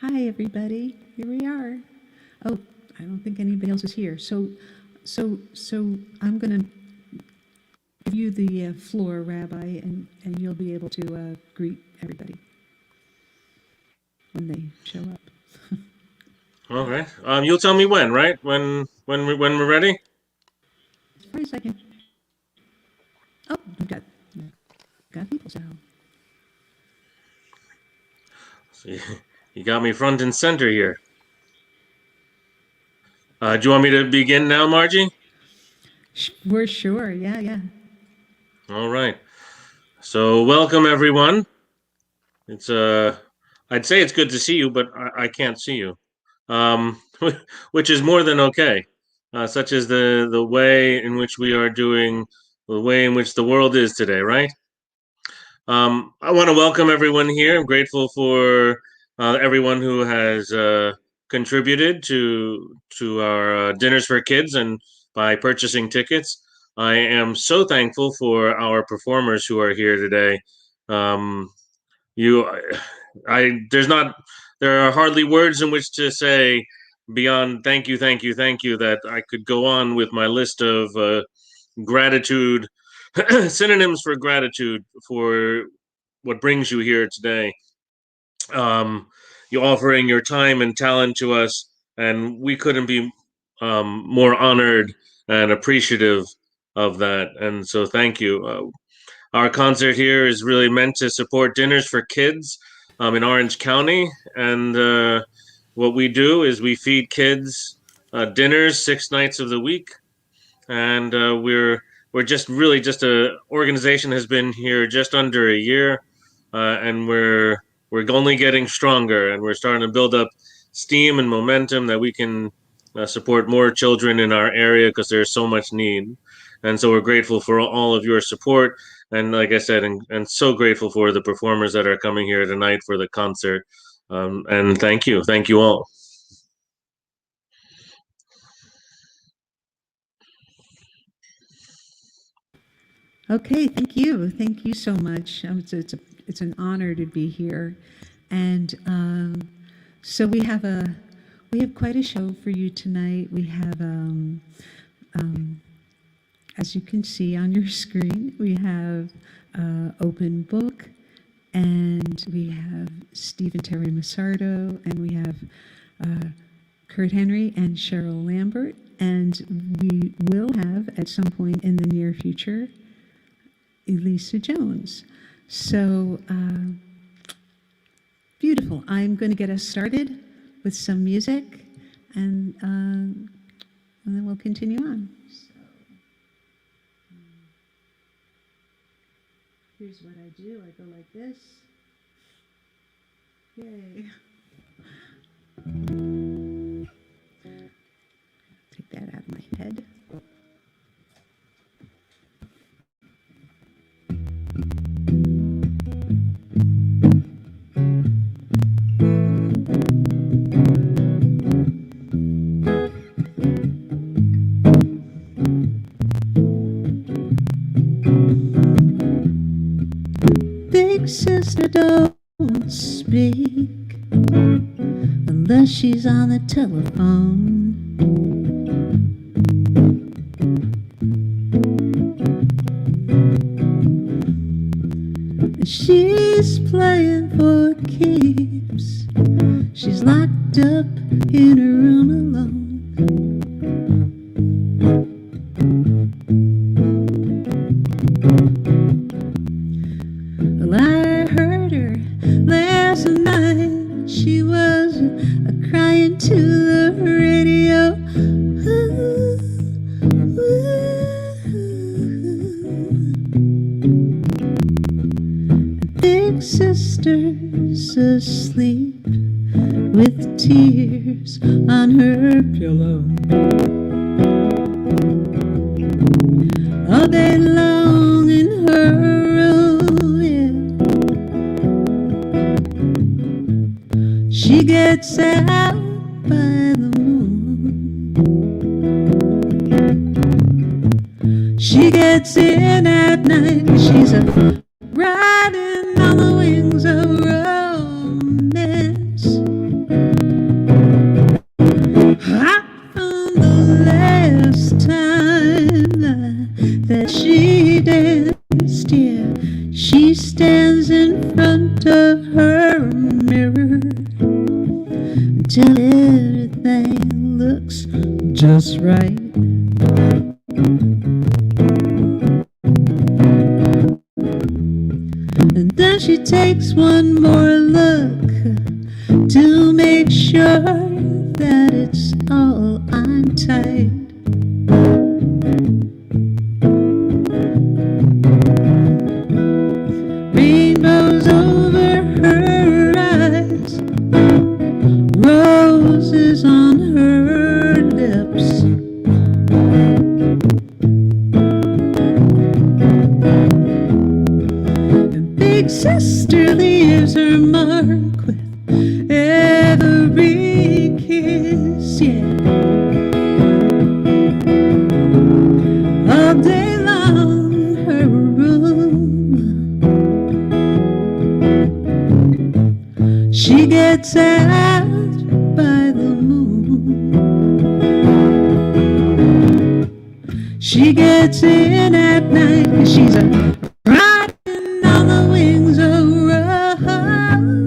Hi, everybody. Here we are. Oh, I don't think anybody else is here. So I'm going to give you the floor, Rabbi, and you'll be able to greet everybody when they show up. Okay. You'll tell me when, right? When we're ready. As far as I can. Oh, we've got people. So So you got me front and center here. Do you want me to begin now, Margie? we're sure. Yeah, yeah. All right. So welcome everyone. It's I'd say it's good to see you, but I can't see you. Um, which is more than okay. Such as the way in which we are doing, the way in which the world is today, right? I want to welcome everyone here. I'm grateful for everyone who has contributed to our dinners for kids and by purchasing tickets. I am so thankful for our performers who are here today. Um, you, there's not, there are hardly words in which to say beyond thank you, thank you, thank you. That I could go on with my list of gratitude synonyms for gratitude for what brings you here today. You offering your time and talent to us, and we couldn't be more honored and appreciative of that. And so, thank you. Our concert here is really meant to support dinners for kids in Orange County, and what we do is we feed kids dinners 6 nights of the week, and we're just really just a organization has been here just under a year, and we're only getting stronger, and we're starting to build up steam and momentum that we can support more children in our area because there's so much need, and so we're grateful for all of your support, and like I said, and so grateful for the performers that are coming here tonight for the concert, and thank you all. Okay, thank you so much. It's an honor to be here, and so we have quite a show for you tonight. We have as you can see on your screen, we have Open Book, and we have Stephen Terry Massardo, and we have Kurt Henry and Cheryl Lambert, and we will have at some point in the near future Elisa Jones. So beautiful. I'm going to get us started with some music, and then we'll continue on. So, here's what I do. I go like this. Yay. Take that out of my head. Big sister, don't speak unless she's on the telephone. She's playing for keeps. She's locked up in her room alone. Well, I heard her last night. She was crying to the radio. Big sister's asleep with tears on her pillow. All day long in her room, yeah. She gets out by the moon. She gets in at night. She's a riding on the wings of romance. that she danced, yeah. She stands in front of her mirror until everything looks just right. And then she takes one more look to make sure that it's all on tight. Rainbows over her eyes, roses on her lips. And Big Sister leaves her mark with every kiss, yeah. All day long in her room, she gets out by the moon. She gets in at night 'cause she's a riding on the wings of romance.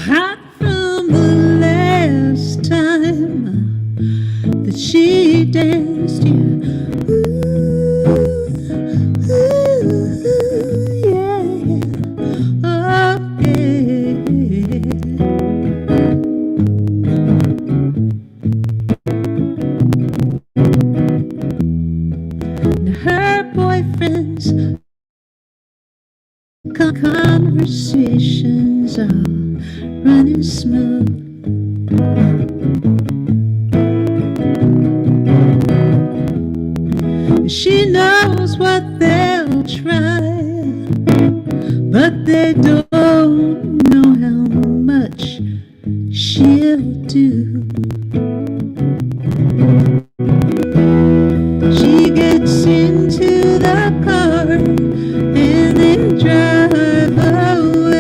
Hot from the last time that she danced, yeah. Ooh, yeah, yeah. Oh, yeah. Now her boyfriend's conversations are running smooth. She knows what they'll try, but they don't know how much she'll do. She gets into the car and they drive away.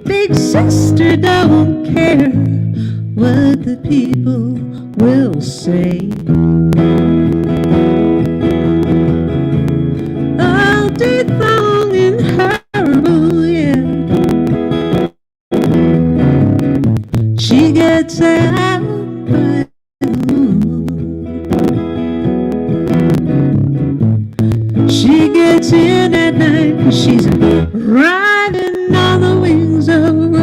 Big Sister don't care what the people will say. All day long in her room, yeah. She gets out by the moon. She gets in at night 'cause she's riding on the wings of romance.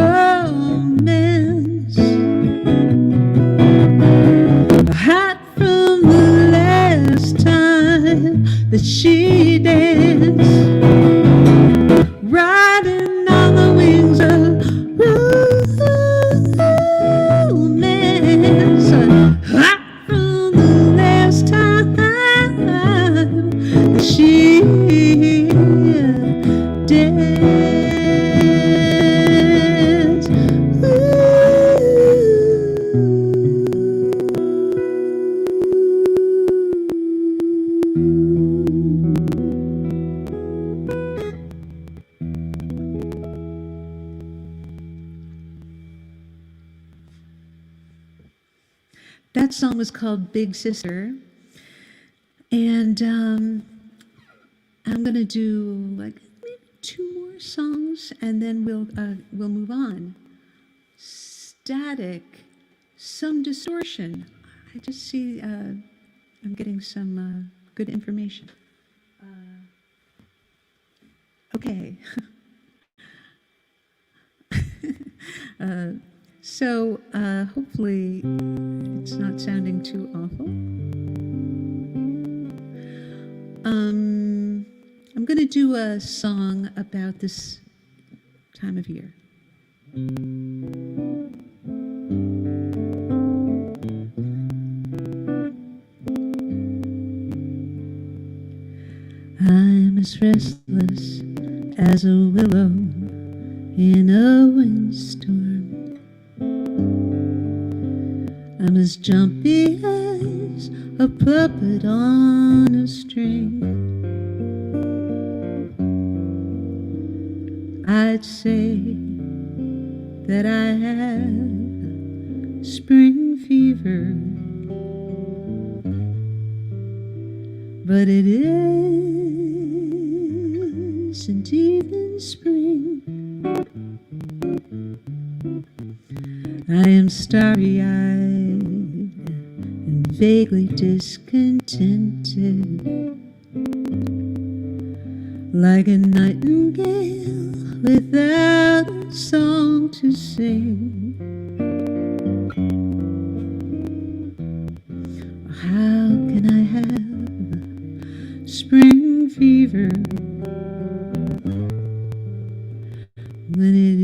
Hot from the last time that she danced, riding on the wings of romance. Hot from the last time that she danced. That song was called Big Sister. And I'm going to do like maybe 2 more songs and then we'll move on. Static, some distortion. I just see I'm getting some good information. Okay. So hopefully it's not sounding too awful. I'm going to do a song about this time of year. I'm as restless as a willow in a windstorm. I'm as jumpy as a puppet on a string. I'd say that I have spring fever, but it isn't even spring. I am starry-eyed and vaguely discontented, like a nightingale without a song to sing. How can I have spring fever when it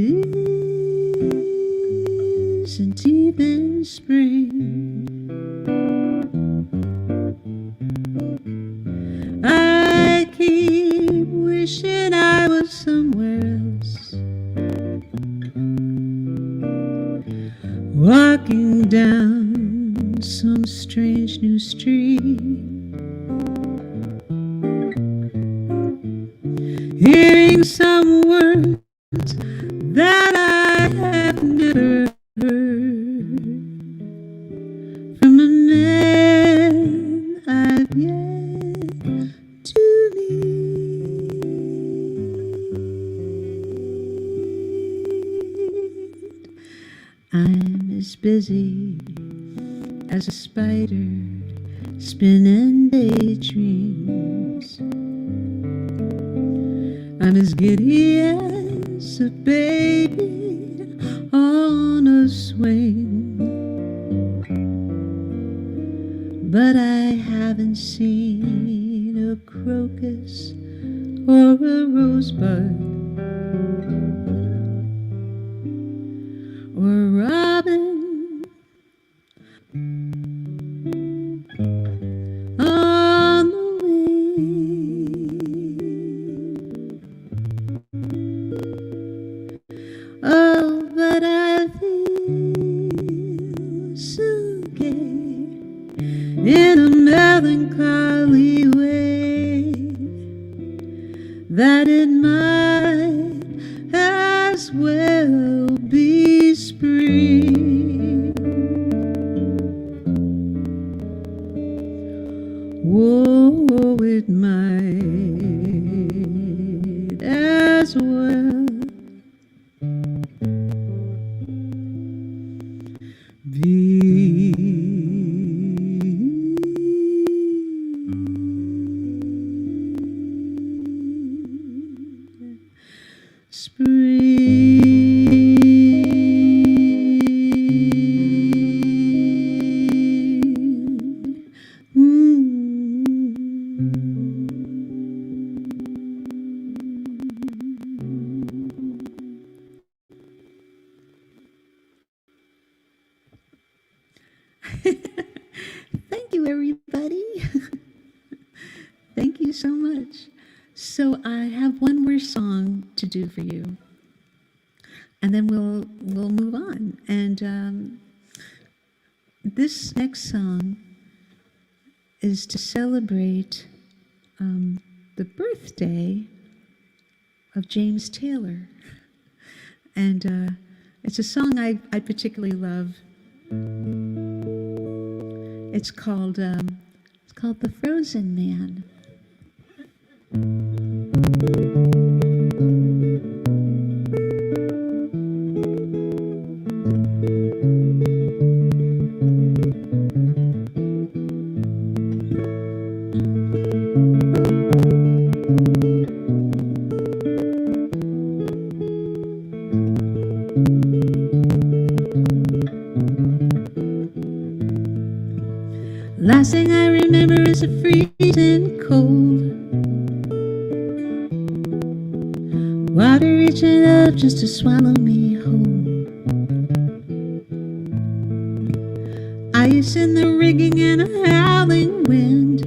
isn't even spring? I keep wishing I was somewhere else, walking down some strange new street, hearing some words that I have never heard from a man I've yet to meet. I'm as busy as a spider spinning daydreams. I'm as giddy as a baby on a swing, but I haven't seen a crocus or a rosebud or a robin on the wing. Oh, but I feel so gay in a melancholy way that it might as well be spring. Whoa, it might as well be Thank you, everybody. Thank you so much. So I have one more song to do for you, and then we'll move on. And this next song is to celebrate the birthday of James Taylor, and it's a song I particularly love. It's called The Frozen Man. Last thing I remember is the freezing cold, water reaching up just to swallow me whole, ice in the rigging and a howling wind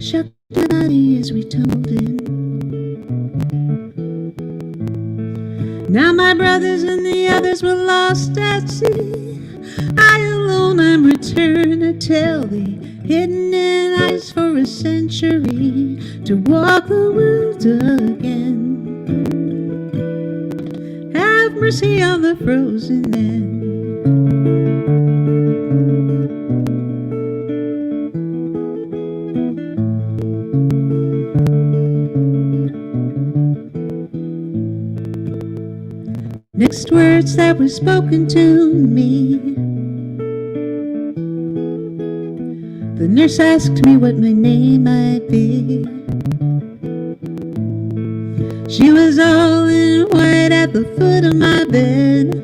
shook my body as we tumbled in. Now my brothers and the others were lost at sea. I alone am returned to tell thee hidden in ice for a century, to walk the world again. Have mercy on the frozen men. Next words that were spoken to me, the nurse asked me what my name might be. She was all in white at the foot of my bed.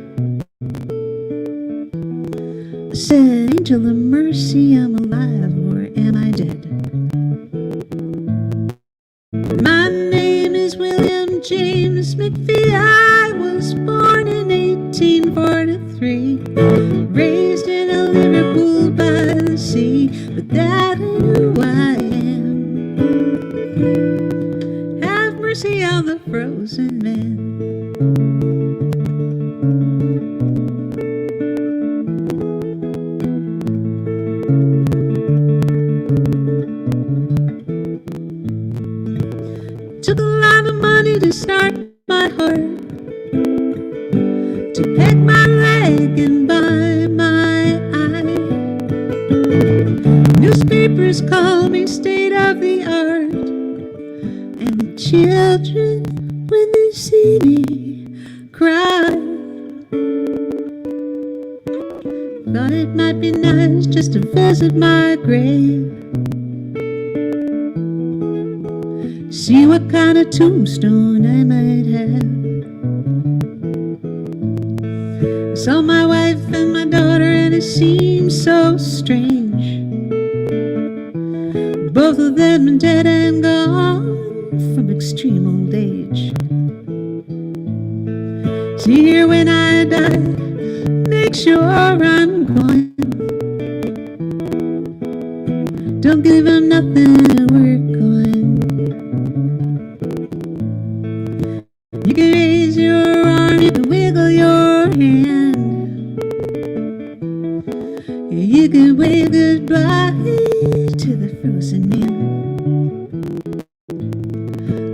I said, angel of mercy, I'm alive or am I dead? My name is William James McPhee. I was born in 1843, raised in a Liverpool by the sea, but that ain't who I am. Have mercy on the frozen men. Took a lot of money to start my heart, to peg my leg and buy my eye. Newspapers call me state of the art, and the children, when they see me, cry. Thought it might be nice just to visit my grave, see what kind of tombstone I might have. I saw my wife and my daughter and it seemed so strange. Both of them are dead and gone from extreme old age. See here when I die, make sure I'm going. Don't give them nothing, we're going. You can raise your arm, you can wiggle your hand, you can wave goodbye to the frozen man.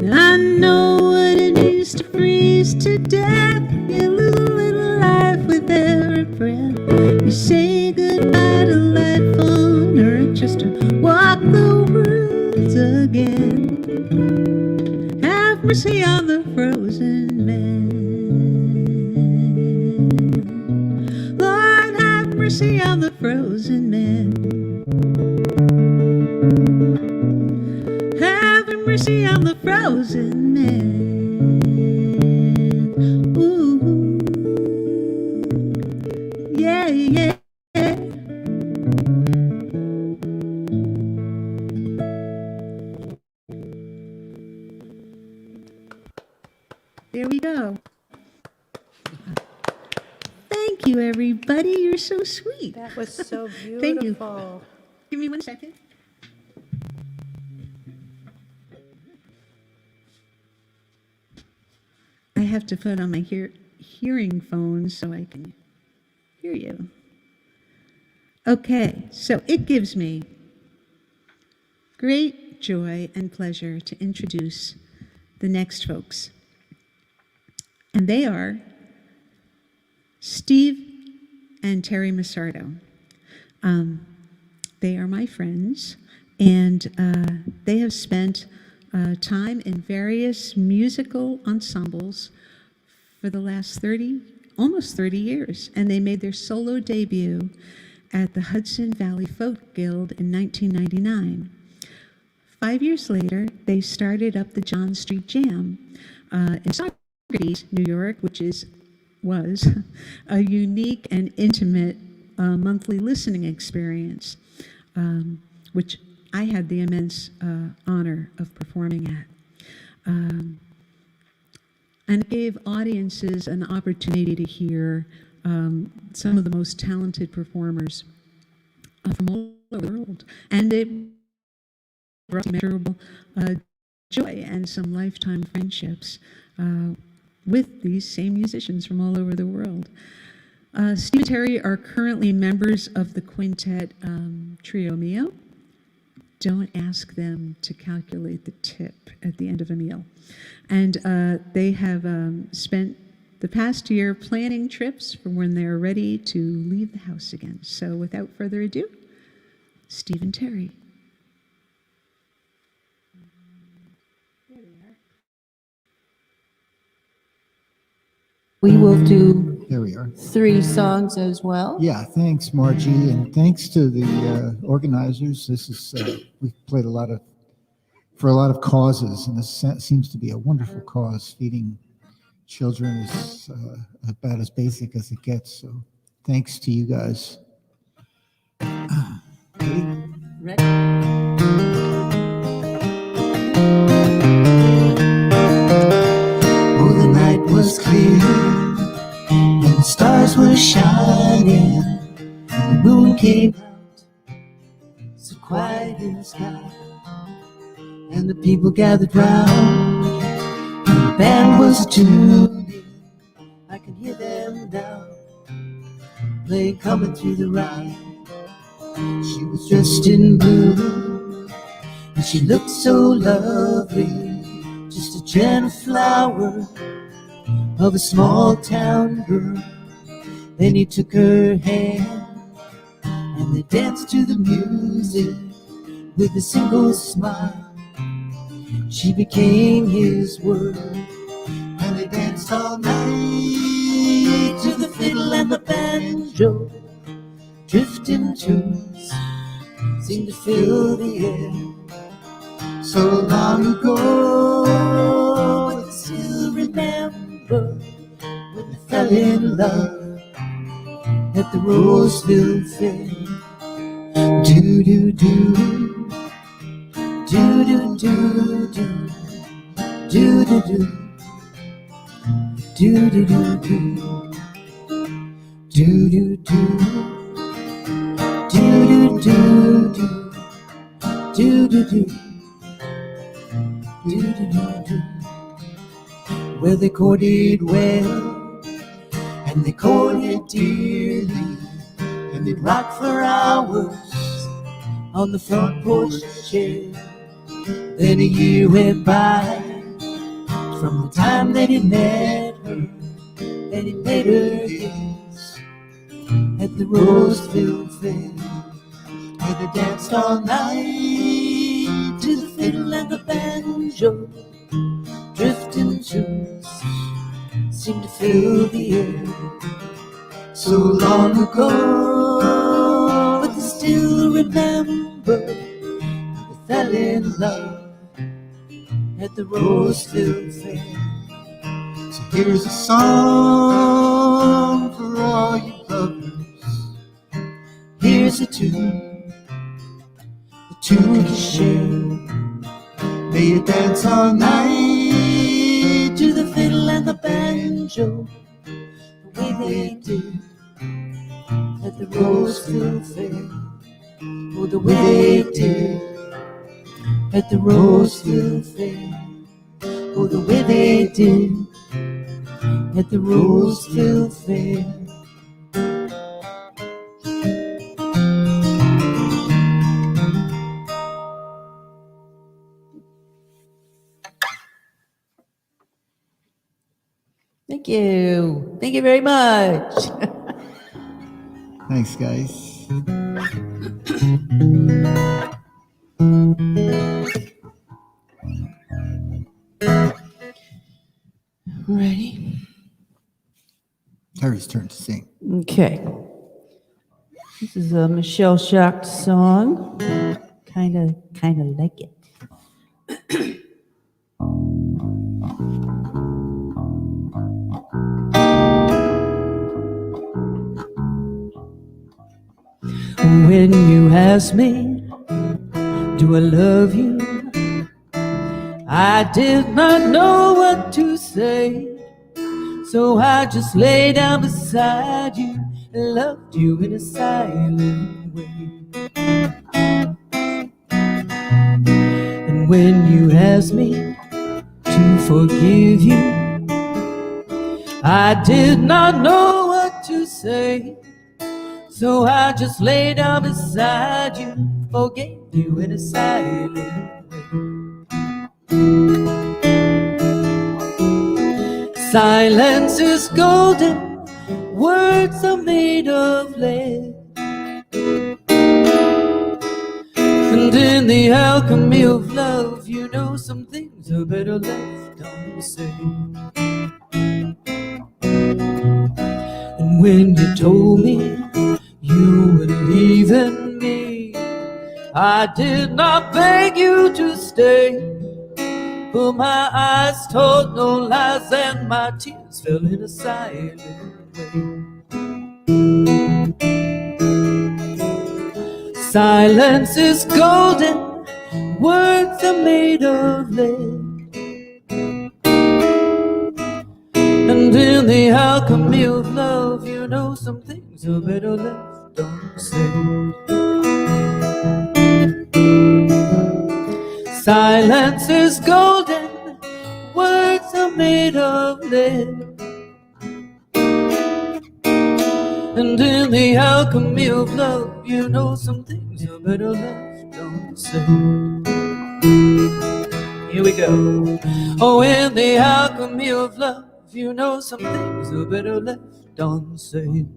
Now I know what it means to freeze to death. You lose a little life with every breath. You say goodbye to life on earth just to walk the world again. Have mercy on the frozen men. Lord, have mercy on the frozen men. Have mercy on the frozen men. Ooh, yeah, yeah. There we go. Thank you, everybody. You're so sweet. That was so beautiful. Thank you. Give me 1 second. I have to put on my hearing phone so I can hear you. Okay, so it gives me great joy and pleasure to introduce the next folks. And they are Steve and Terry Massardo. They are my friends, and they have spent time in various musical ensembles for the last almost 30 years. And they made their solo debut at the Hudson Valley Folk Guild in 1999. 5 years later, they started up the John Street Jam in Socrates, New York, which was a unique and intimate monthly listening experience, which I had the immense honor of performing at. And it gave audiences an opportunity to hear some of the most talented performers from all over the world. And it brought immeasurable joy and some lifetime friendships with these same musicians from all over the world. Steve and Terry are currently members of the quintet Trio Mio, don't ask them to calculate the tip at the end of a meal. And they have spent the past year planning trips for when they're ready to leave the house again. So without further ado, Steve and Terry. We will do There we are. 3 songs as well. Yeah, thanks, Margie, and thanks to the organizers. This is we've played for a lot of causes, and this seems to be a wonderful cause. Feeding children is about as basic as it gets. So, thanks to you guys. Ready? Oh, the night was clear, and the stars were shining, and the moon came out, so quiet in the sky, and the people gathered round, and the band was tuning. I can hear them now, playing Coming Through the Ride. She was dressed in blue, and she looked so lovely, just a gentle flower of a small town girl. Then he took her hand, and they danced to the music with a single smile. She became his world, and they danced all night to the fiddle and the banjo. Drifting tunes seemed to fill the air. So long ago, I still remember when we fell in love at the Roseville Fair. Do do do, do do do do, do do do, do do do do, do do do. Do do do do do do do do do do. Well, they courted well, and they courted dearly, and they'd rock for hours on the front porch chair. Then a year went by from the time that he met her, and he paid her his at the Roseville Fair, where they danced all night to the fiddle and the banjo. Drifting tunes seemed to fill the air. So long ago, but they still remember they fell in love at the Roseville Fair. So here's a song for all you lovers. Here's a tune to share. May you dance all night to the fiddle and the banjo, the way they did at the Roseville Fair. Oh, the way they did at the Roseville Fair. Oh, the way they did at the Roseville Fair. Thank you. Thank you very much. Thanks, guys. Ready? Terry's turn to sing. Okay. This is a Michelle Schacht song. Kind of like it. When you ask me, do I love you? I did not know what to say, so I just lay down beside you and loved you in a silent way. And when you ask me to forgive you, I did not know what to say, so I just lay down beside you, forgave you in a silent way. Silence is golden, words are made of lead. And in the alchemy of love, you know some things are better left unsaid. And when you told me you were leaving me, I did not beg you to stay. But my eyes told no lies and my tears fell in a silent way. Silence is golden, words are made of lead. And in the alchemy of love, you know some things are better left unsaid. Silence is golden, words are made of lead. And in the alchemy of love, you know some things are better left unsaid. Here we go. Oh, in the alchemy of love, you know some things are better left unsaid.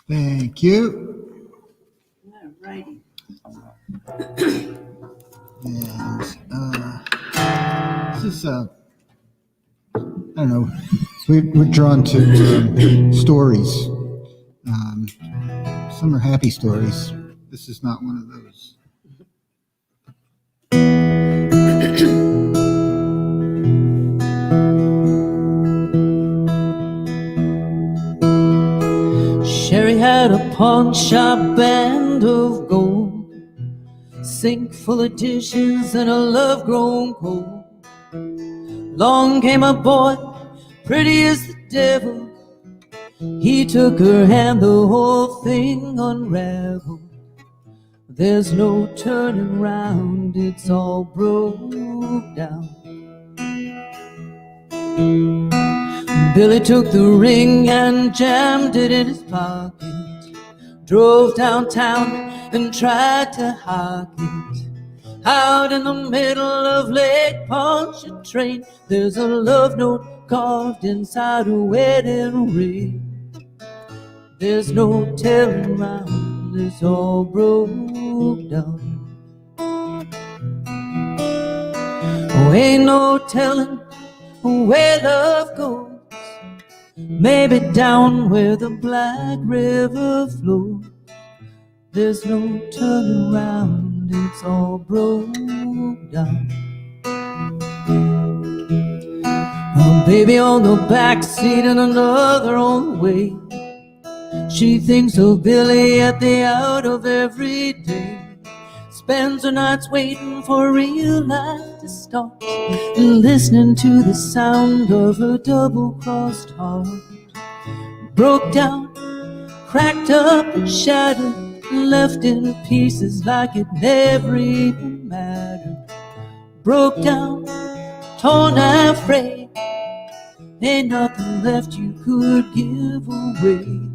Thank you. And this is I don't know. We're drawn to stories. Some are happy stories. This is not one of those. Sherry had a pawn shop band of gold, sink full of dishes and a love grown cold. Long came a boy, pretty as the devil. He took her hand, the whole thing unraveled. There's no turning round, it's all broke down. Billy took the ring and jammed it in his pocket, drove downtown and tried to hawk it. Out in the middle of Lake Pontchartrain, there's a love note carved inside a wedding ring. There's no telling round, it's all broke down. Oh, ain't no telling where love goes. Maybe down where the Black River flows. There's no turning around, it's all broke down. A baby on the backseat and another on the way. She thinks of Billy at the out of every day. Spends her nights waiting for real life to start, and listening to the sound of her double-crossed heart. Broke down, cracked up and shattered, left in pieces like it never even mattered. Broke down, torn and frayed, ain't nothing left you could give away.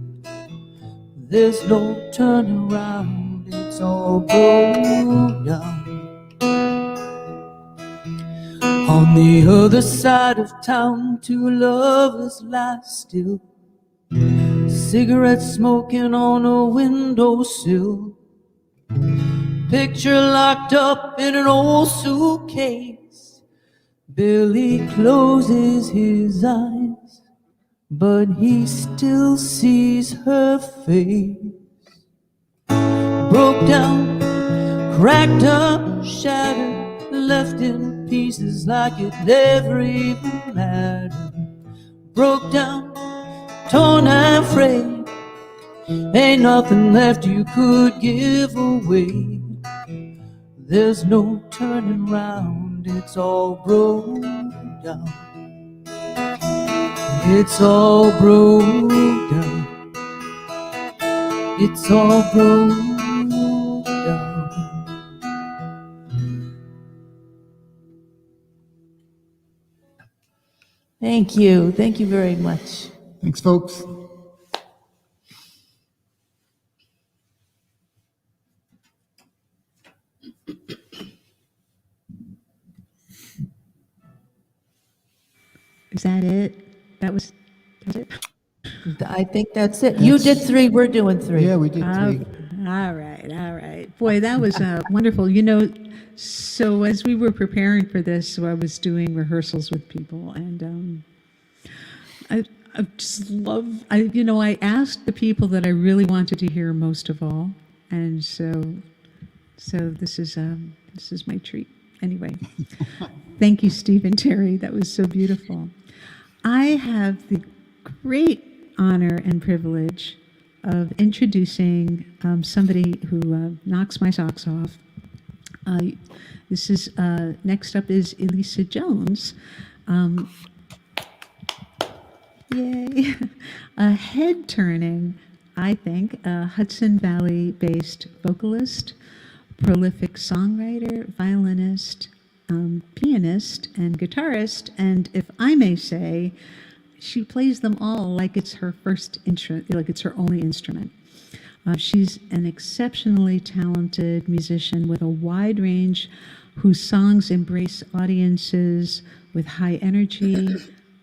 There's no turning around, it's all broke down. On the other side of town, two lovers lie still, cigarette smoking on a windowsill. Picture locked up in an old suitcase. Billy closes his eyes, but he still sees her face. Broke down, cracked up, shattered, left in pieces like it never even mattered. Broke down, torn and frayed, ain't nothing left you could give away. There's no turning round, it's all broke down. It's all broke down. It's all broke down. Thank you. Thank you very much. Thanks, folks. Is that it? That was it? I think that's it. You did 3, we're doing 3. Yeah, we did Oh, 3. all right, all right. Boy, that was wonderful. So as we were preparing for this, so I was doing rehearsals with people, and I just love. I asked the people that I really wanted to hear most of all, and so this is my treat. Anyway, thank you, Steve and Terry. That was so beautiful. I have the great honor and privilege of introducing somebody who knocks my socks off. This is next up is Elisa Jones. Yay! A head-turning, I think, Hudson Valley-based vocalist, prolific songwriter, violinist, pianist, and guitarist, and if I may say, she plays them all like it's her first instrument, like it's her only instrument. She's an exceptionally talented musician with a wide range, whose songs embrace audiences with high energy,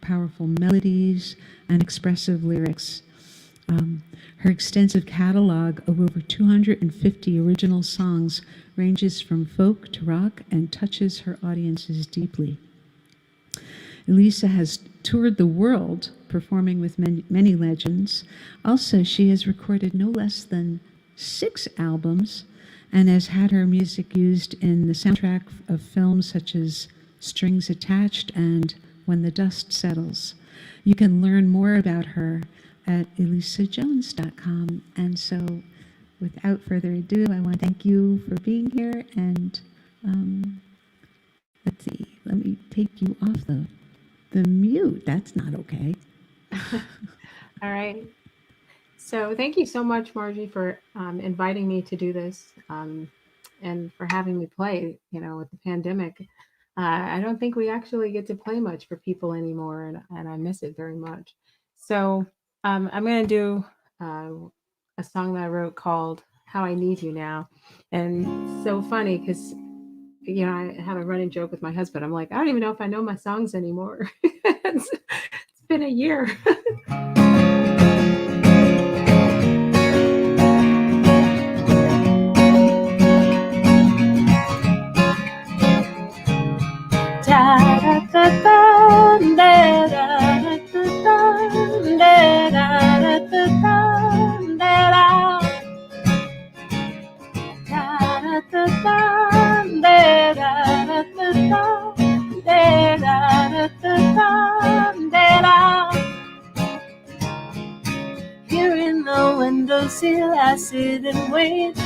powerful melodies, and expressive lyrics. Her extensive catalog of over 250 original songs ranges from folk to rock and touches her audiences deeply. Elisa has toured the world performing with many legends. Also, she has recorded no less than 6 albums and has had her music used in the soundtrack of films such as Strings Attached and When the Dust Settles. You can learn more about her at elisajones.com. And so, without further ado, I want to thank you for being here. And let's see, let me take you off the mute. That's not okay. All right. So thank you so much, Margie, for inviting me to do this and for having me play. With the pandemic, I don't think we actually get to play much for people anymore, and I miss it very much. So I'm going to do a song that I wrote called How I Need You Now. And so funny because, I have a running joke with my husband. I'm like, I don't even know if I know my songs anymore. It's been a year. Here in the windowsill, I sit and wait,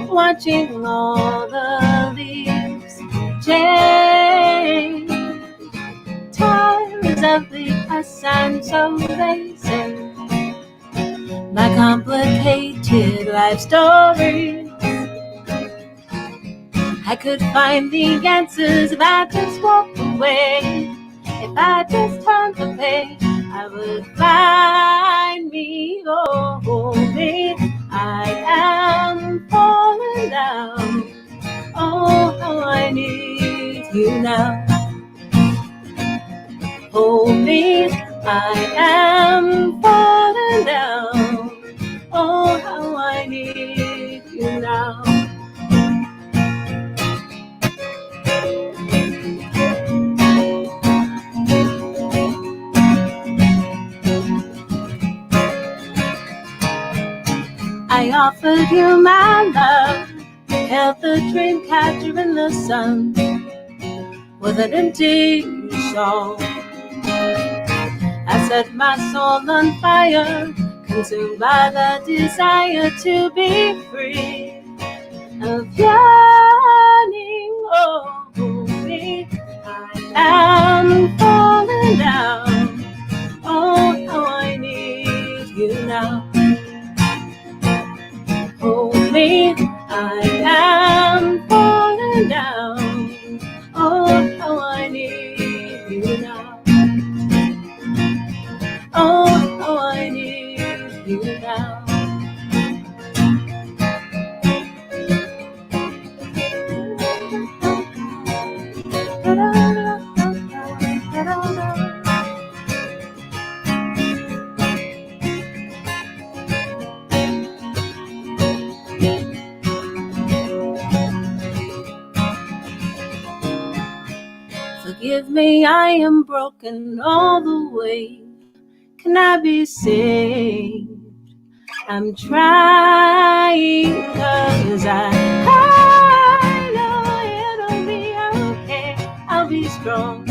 watching all the leaves change. Time is of the essence, so they say. My complicated life story, I could find the answers if I just walked away. If I just turned the page, I would find me. Oh, me, I am falling down. Oh, how I need you now. Oh, me, I am falling down. Oh, how I need you now. I offered you my love, held the dream catcher in the sun with an empty shawl. I set my soul on fire, consumed by the desire to be free of yearning. Oh, me, I am falling down. Oh, how I need you now. Oh, me, I am falling down. Oh, how I need you now. forgive me, I am broken all the way. Can I be saved? I'm trying, 'cause I know it'll be okay. I'll be strong,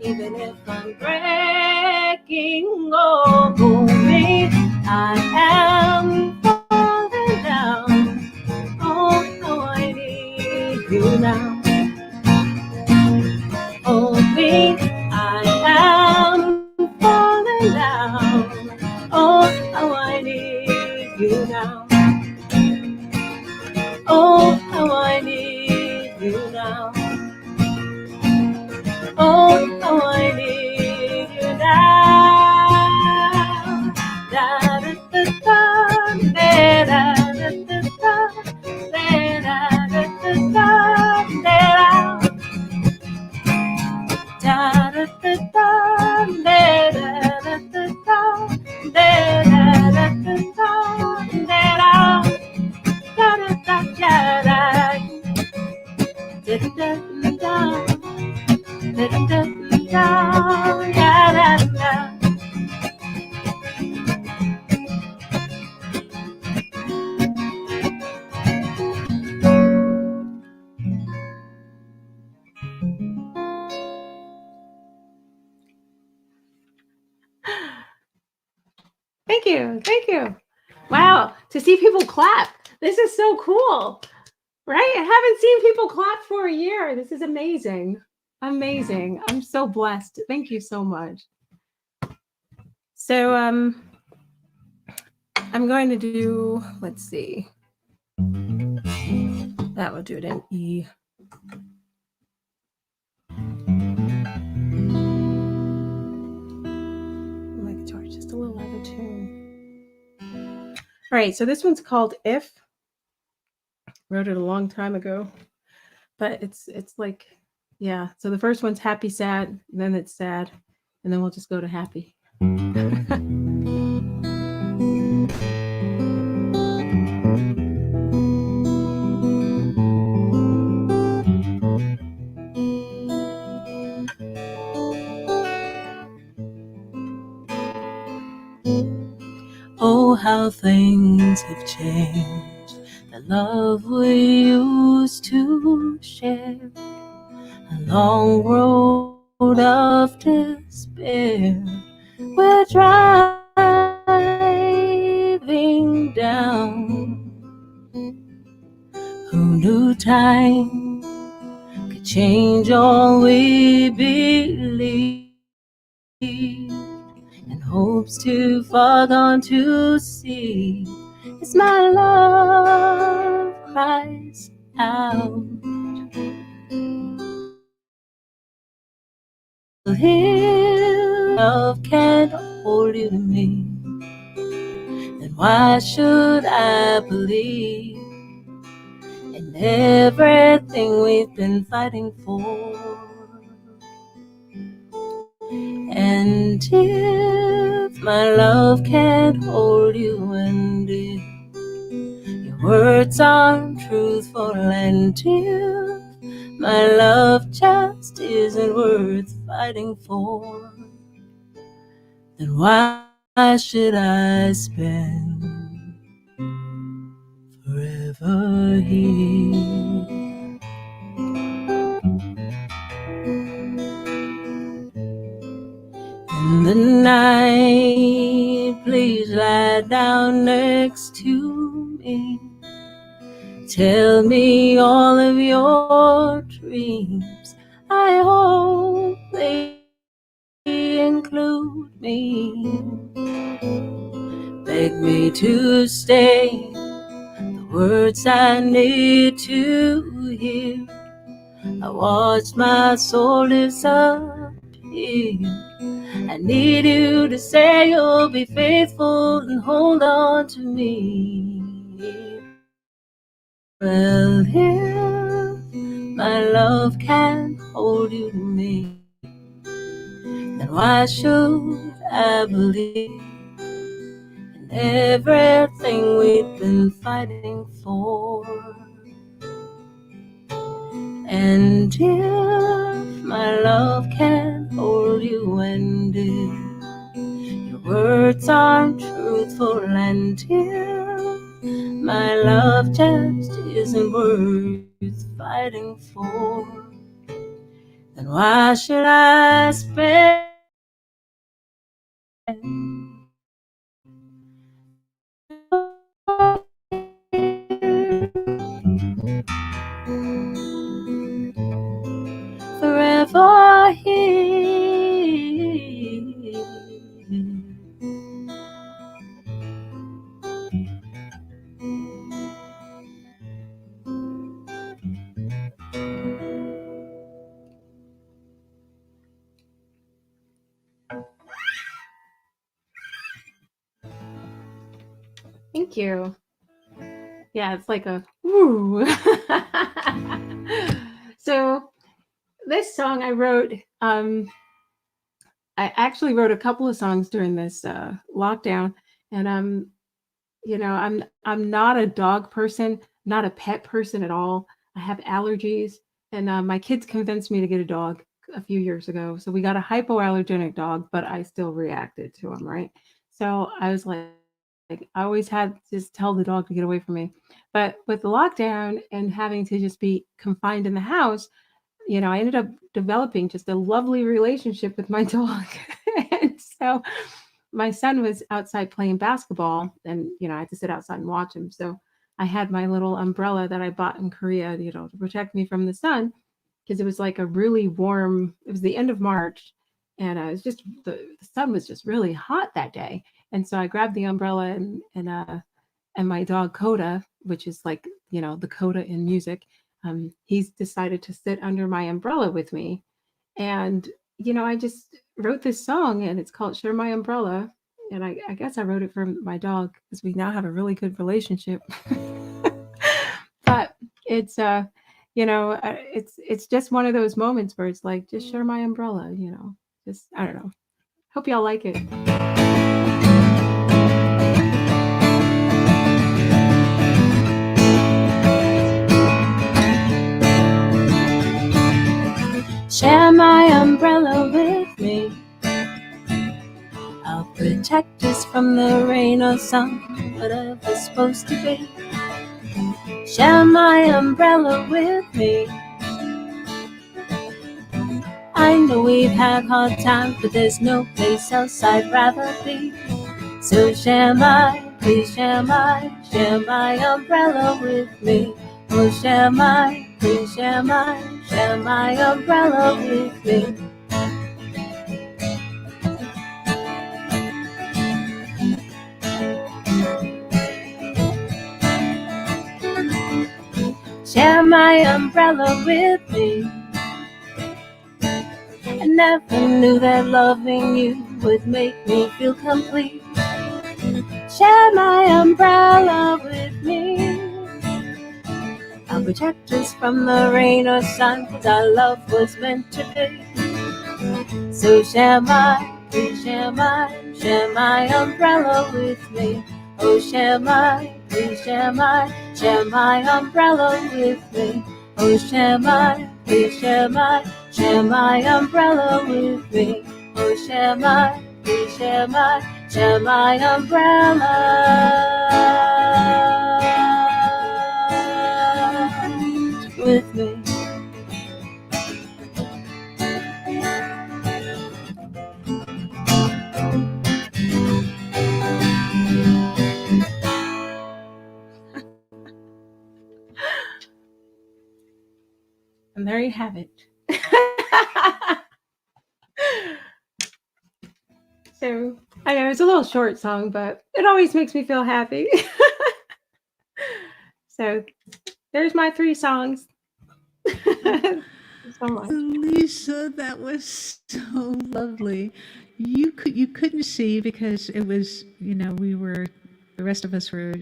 even if I'm breaking. Oh, me, I am falling down. Oh, how I need you now. Oh, me, I am falling down. Oh, how I need you now. Oh, how I need you now. Oh, how I need you now. Da da da da, da da da da, da da da da, da da da da da, Thank you. Thank you. Wow. To see people clap. This is so cool. Right? I haven't seen people clap for a year. This is amazing. Amazing. I'm so blessed. Thank you so much. So I'm going to do, let's see. That will do it in E. My guitar is just a little out of tune. All right, so this one's called If. Wrote it a long time ago, but it's like, yeah. So the first one's happy, sad, then it's sad, and then we'll just go to happy. Oh, how things have changed. The love we used to share. A long road of despair. We're driving down. Who knew time could change all we believe? And hopes too far gone to see, as my love cries out. If love can't hold you to me, then why should I believe in everything we've been fighting for? And if my love can't hold you, and if your words aren't truthful, and if my love just isn't worth fighting for, then why should I spend forever here? In the night, please lie down next to me. Tell me all of your dreams. I hope they include me. Beg me to stay, the words I need to hear. I watch my soul disappear. I need you to say you'll be faithful and hold on to me. Well, if my love can't hold you to me, then why should I believe in everything we've been fighting for? And if my my love can't hold you, and if your words aren't truthful, and if my love just isn't worth fighting for, then why should I spend forever here? Thank you. Yeah, it's like a woo. So this song I wrote, I actually wrote a couple of songs during this lockdown, and I'm not a dog person, not a pet person at all. I have allergies, and my kids convinced me to get a dog a few years ago. So we got a hypoallergenic dog, but I still reacted to him, right? So I was like I always had to just tell the dog to get away from me. But with the lockdown and having to just be confined in the house, I ended up developing just a lovely relationship with my dog. And so my son was outside playing basketball, and I had to sit outside and watch him. So I had my little umbrella that I bought in Korea, to protect me from the sun, because it was like a really warm, it was the end of March, and it was just the sun was just really hot that day. And so I grabbed the umbrella, and my dog Coda, which is like, the coda in music, he's decided to sit under my umbrella with me. And, I just wrote this song, and it's called Share My Umbrella. And I guess I wrote it for my dog because we now have a really good relationship. But it's, it's just one of those moments where it's like, just share my umbrella, just, I don't know. Hope y'all like it. Share my umbrella with me. I'll protect us from the rain or sun, whatever's supposed to be. Share my umbrella with me. I know we've had hard times, but there's no place else I'd rather be. So please share my umbrella with me. Oh, please share my umbrella with me. Share my umbrella with me. I never knew that loving you would make me feel complete. Share my umbrella with me. I'll protect us from the rain or sun, 'cause our love was meant to be. So please share my umbrella with me. Oh, please share my umbrella with me. Oh, please share my umbrella with me. Oh, please share my umbrella with me. And there you have it. So I know it's a little short song, but it always makes me feel happy. So there's my 3 songs. Thank you so much. Lisa, that was so lovely. You couldn't see because it was, the rest of us were,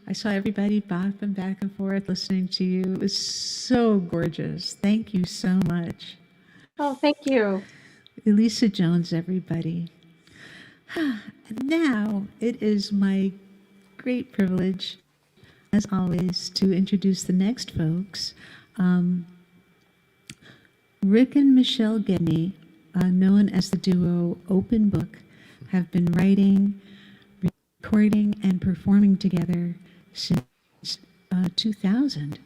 I saw everybody bopping back and forth listening to you. It was so gorgeous. Thank you so much. Oh, thank you. Elisa Jones, everybody. Now it is my great privilege, as always, to introduce the next folks. Rick and Michelle Gedney, known as the duo Open Book, have been writing, recording, and performing together since 2000.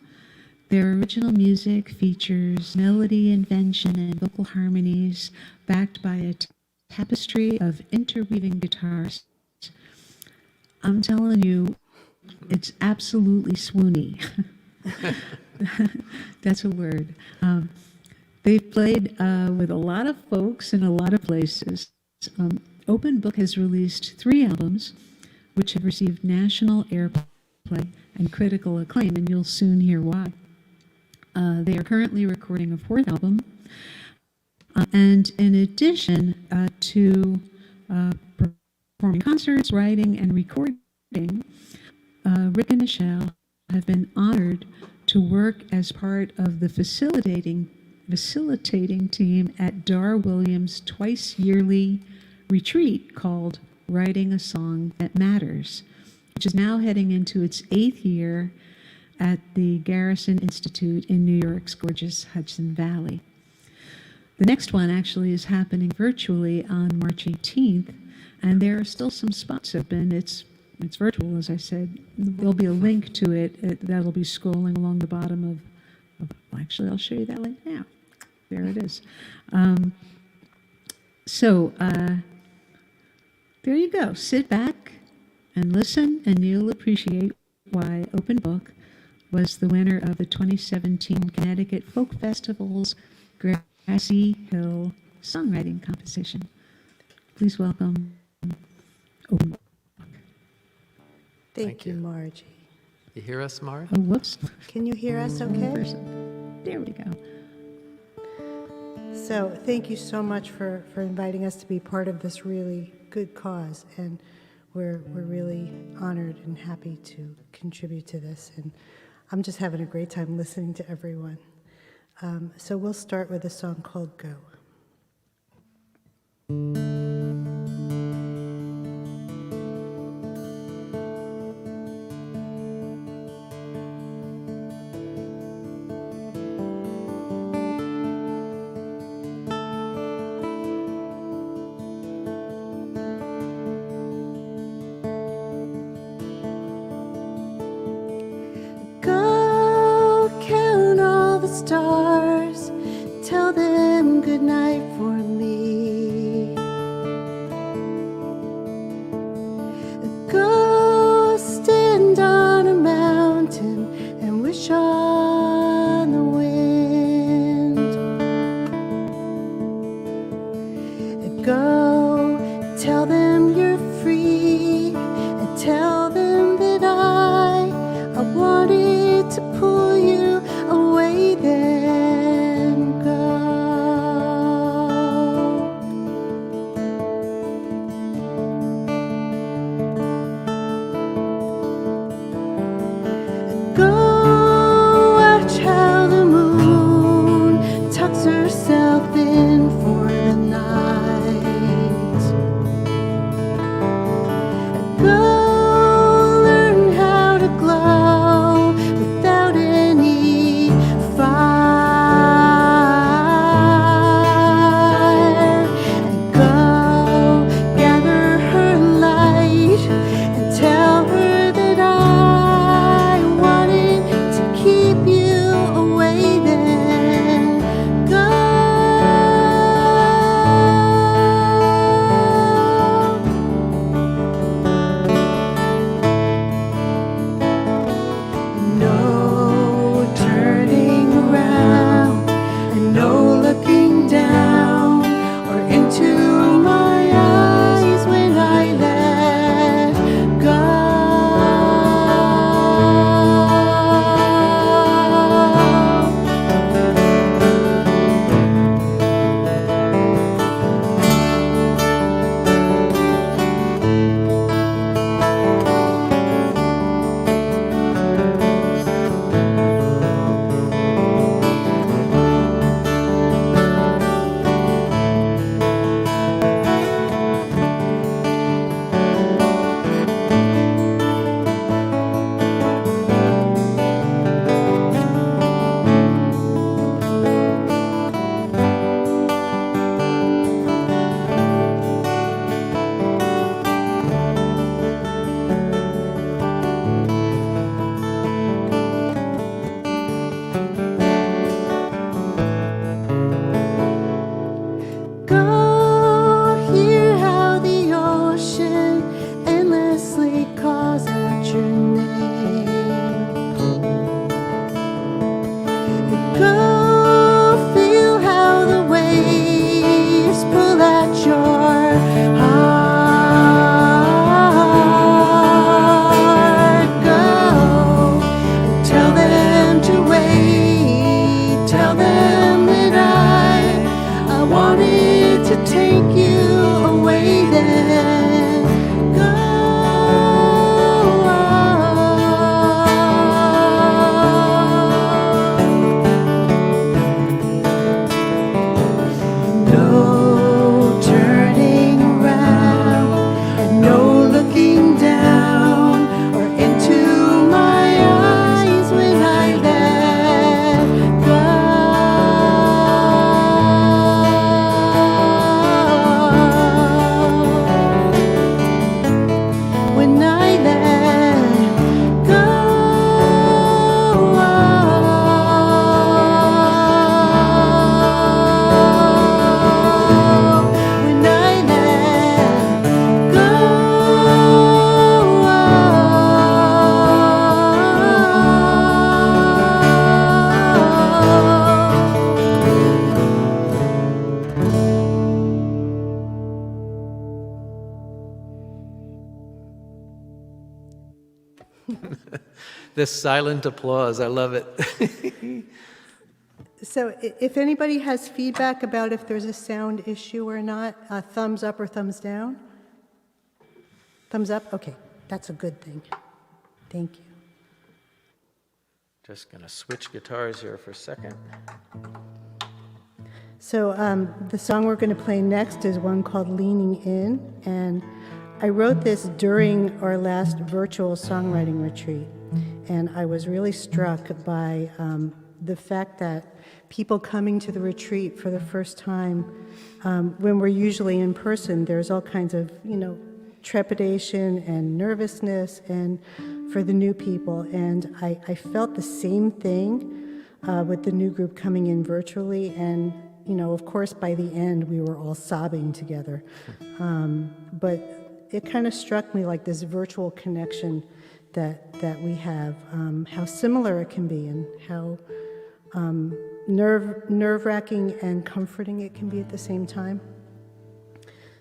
Their original music features melody invention and vocal harmonies backed by a tapestry of interweaving guitars. I'm telling you, it's absolutely swoony. That's a word. They've played with a lot of folks in a lot of places. Open Book has released 3 albums, which have received national airplay and critical acclaim, and you'll soon hear why. They are currently recording a 4th album. And in addition to performing concerts, writing, and recording, Rick and Michelle have been honored to work as part of the facilitating team at Dar Williams' twice-yearly retreat called Writing a Song That Matters, which is now heading into its 8th year at the Garrison Institute in New York's gorgeous Hudson Valley. The next one actually is happening virtually on March 18th, and there are still some spots open. It's virtual, as I said. There'll be a link to it that'll be scrolling along the bottom of actually, I'll show you that link now. There it is. So there you go. Sit back and listen, and you'll appreciate why Open Book was the winner of the 2017 Connecticut Folk Festival's Grassy Hill Songwriting Competition. Please welcome Open Book. Thank you, Margie. You hear us, Marge? Oh, whoops. Can you hear us okay? There we go. So thank you so much for inviting us to be part of this really good cause. And we're really honored and happy to contribute to this. And I'm just having a great time listening to everyone. So we'll start with a song called Go. Go count all the stars, tell them good night for me. Go stand on a mountain and wish on the wind. Go tell them you're free and tell them that I wanted to pull you away, then go. Go watch how the moon tucks herself in for the night. Go learn how to glow without This silent applause, I love it. So if anybody has feedback about if there's a sound issue or not, thumbs up or thumbs down? Thumbs up? Okay, that's a good thing. Thank you. Just going to switch guitars here for a second. So the song we're going to play next is one called Leaning In, and I wrote this during our last virtual songwriting retreat, and I was really struck by the fact that people coming to the retreat for the first time, when we're usually in person, there's all kinds of, trepidation and nervousness, and for the new people, and I felt the same thing with the new group coming in virtually, and of course, by the end, we were all sobbing together. But it kind of struck me like this virtual connection that we have, how similar it can be and how nerve-wracking and comforting it can be at the same time.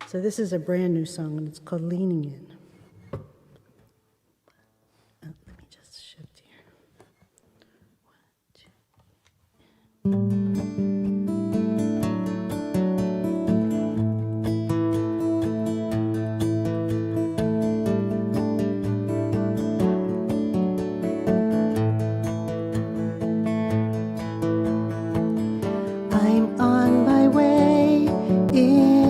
So this is a brand new song, and it's called Leaning In. Let me just shift here. 1, 2. I'm on my way in.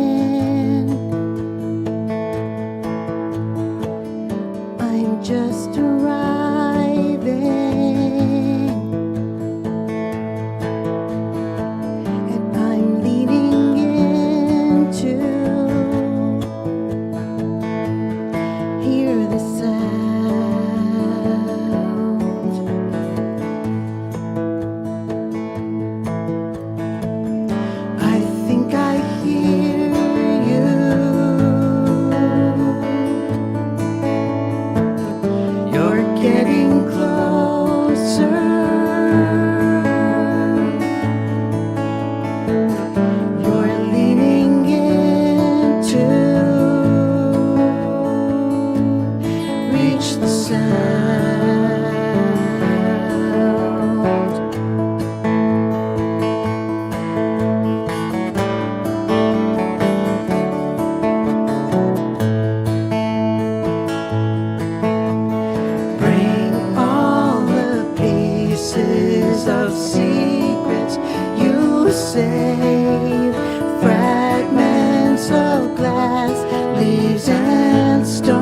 I'm just arriving, and I'm leaning into hear the sound. I think I hear you. You're getting closer. You're leaning into reach the sound. Bring all the pieces of secrets you save, fragments of glass, leaves and stones.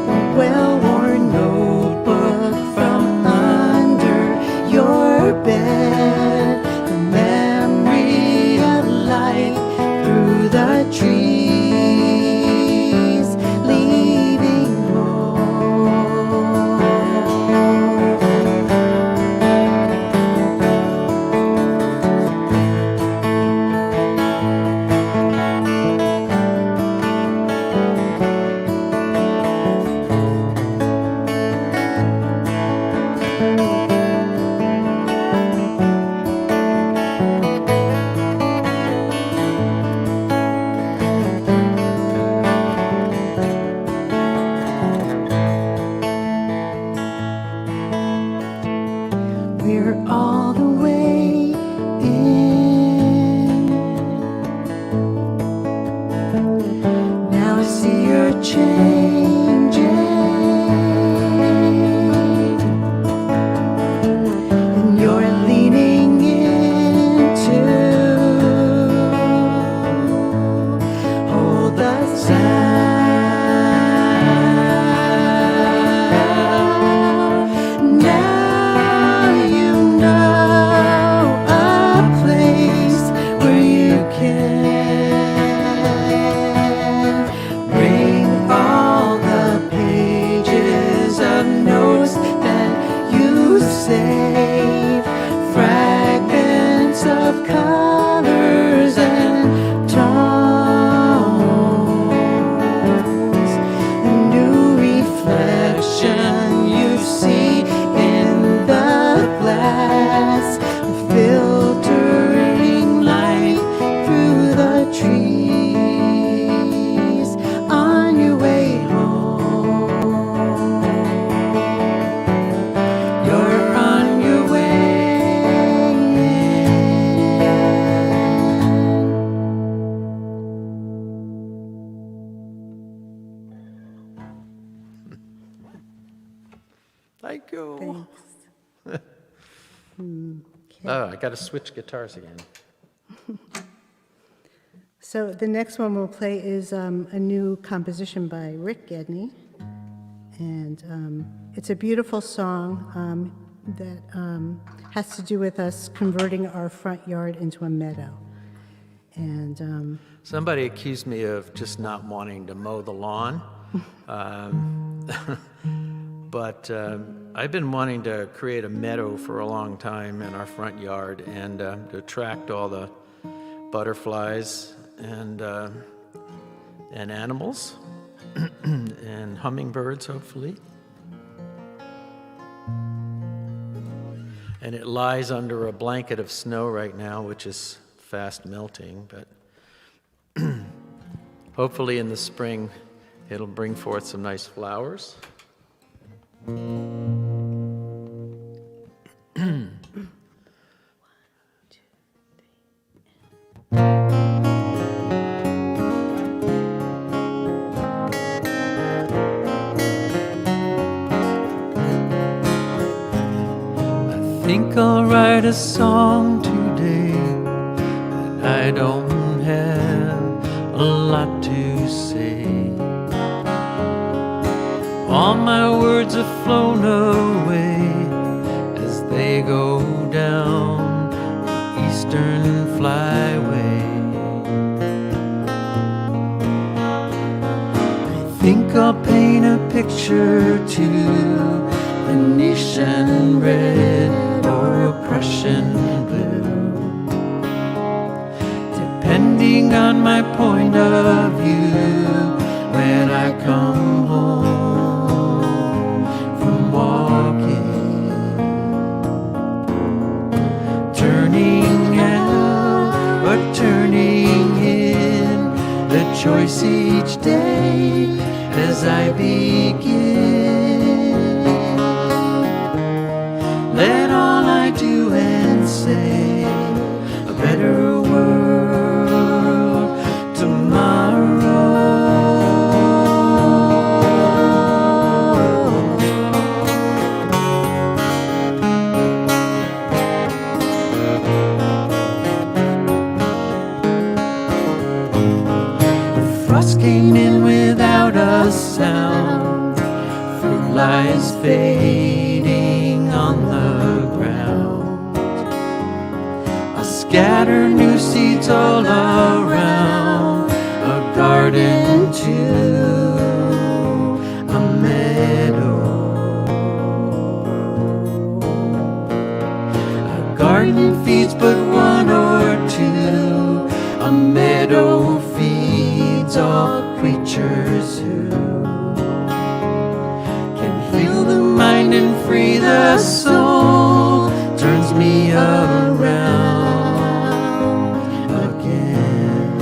The well-worn notebook from under your bed, the memory of light through the trees, leaving home. We're all the way in. Now I see you're changing, and you're leaning into hold the sound. Now you know a place where you can bring all Thank you. Thanks. Oh, I got to switch guitars again. So the next one we'll play is a new composition by Rick Gedney. And it's a beautiful song that has to do with us converting our front yard into a meadow. And Somebody accused me of just not wanting to mow the lawn. But I've been wanting to create a meadow for a long time in our front yard and to attract all the butterflies and animals and hummingbirds, hopefully. And it lies under a blanket of snow right now, which is fast melting, but hopefully in the spring it'll bring forth some nice flowers. I think I'll write a song today, but I don't have a lot to say. All my words have flown away as they go down the eastern flyway. I think I'll paint a picture to Venetian red or Prussian blue, depending on my point of view when I come home from walking. Turning out or turning in, the choice each day as I begin. Let all I do and say a better world tomorrow. The frost came in without a sound, fruit lies fading on the ground. I'll scatter new seeds all around, a garden to a meadow. A garden feeds but one or two, a meadow feeds all creatures who can heal the mind and free the soul, turns me around again.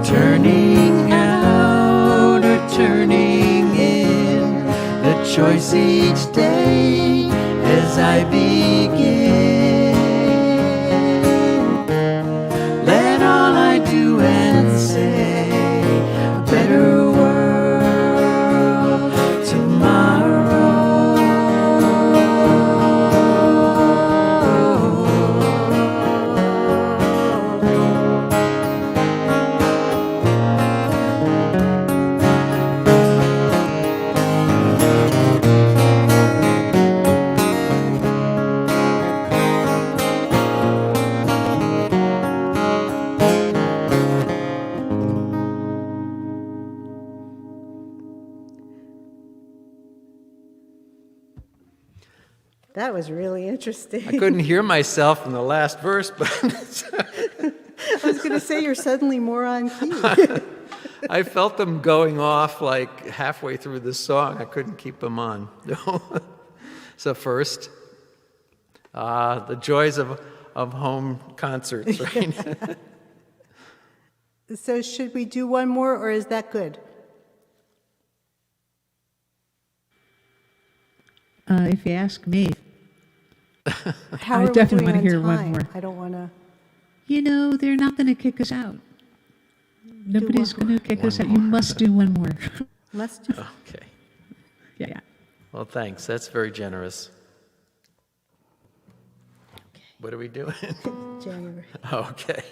Turning out or turning in, the choice each day as I begin. Let all I do and say a better world tomorrow. that was really interesting. I couldn't hear myself in the last verse, but I was going to say you're suddenly more on key. I felt them going off like halfway through the song. I couldn't keep them on. So first, the joys of home concerts, right? So should we do one more, or is that good? If you ask me, How I are we definitely doing wanna on hear one time? more. I don't want to. you know, they're not going to kick us out. Nobody's one going to kick us out. You must do one more. Must do. Okay. Yeah. Well, thanks. That's very generous. What are we doing? January. Okay.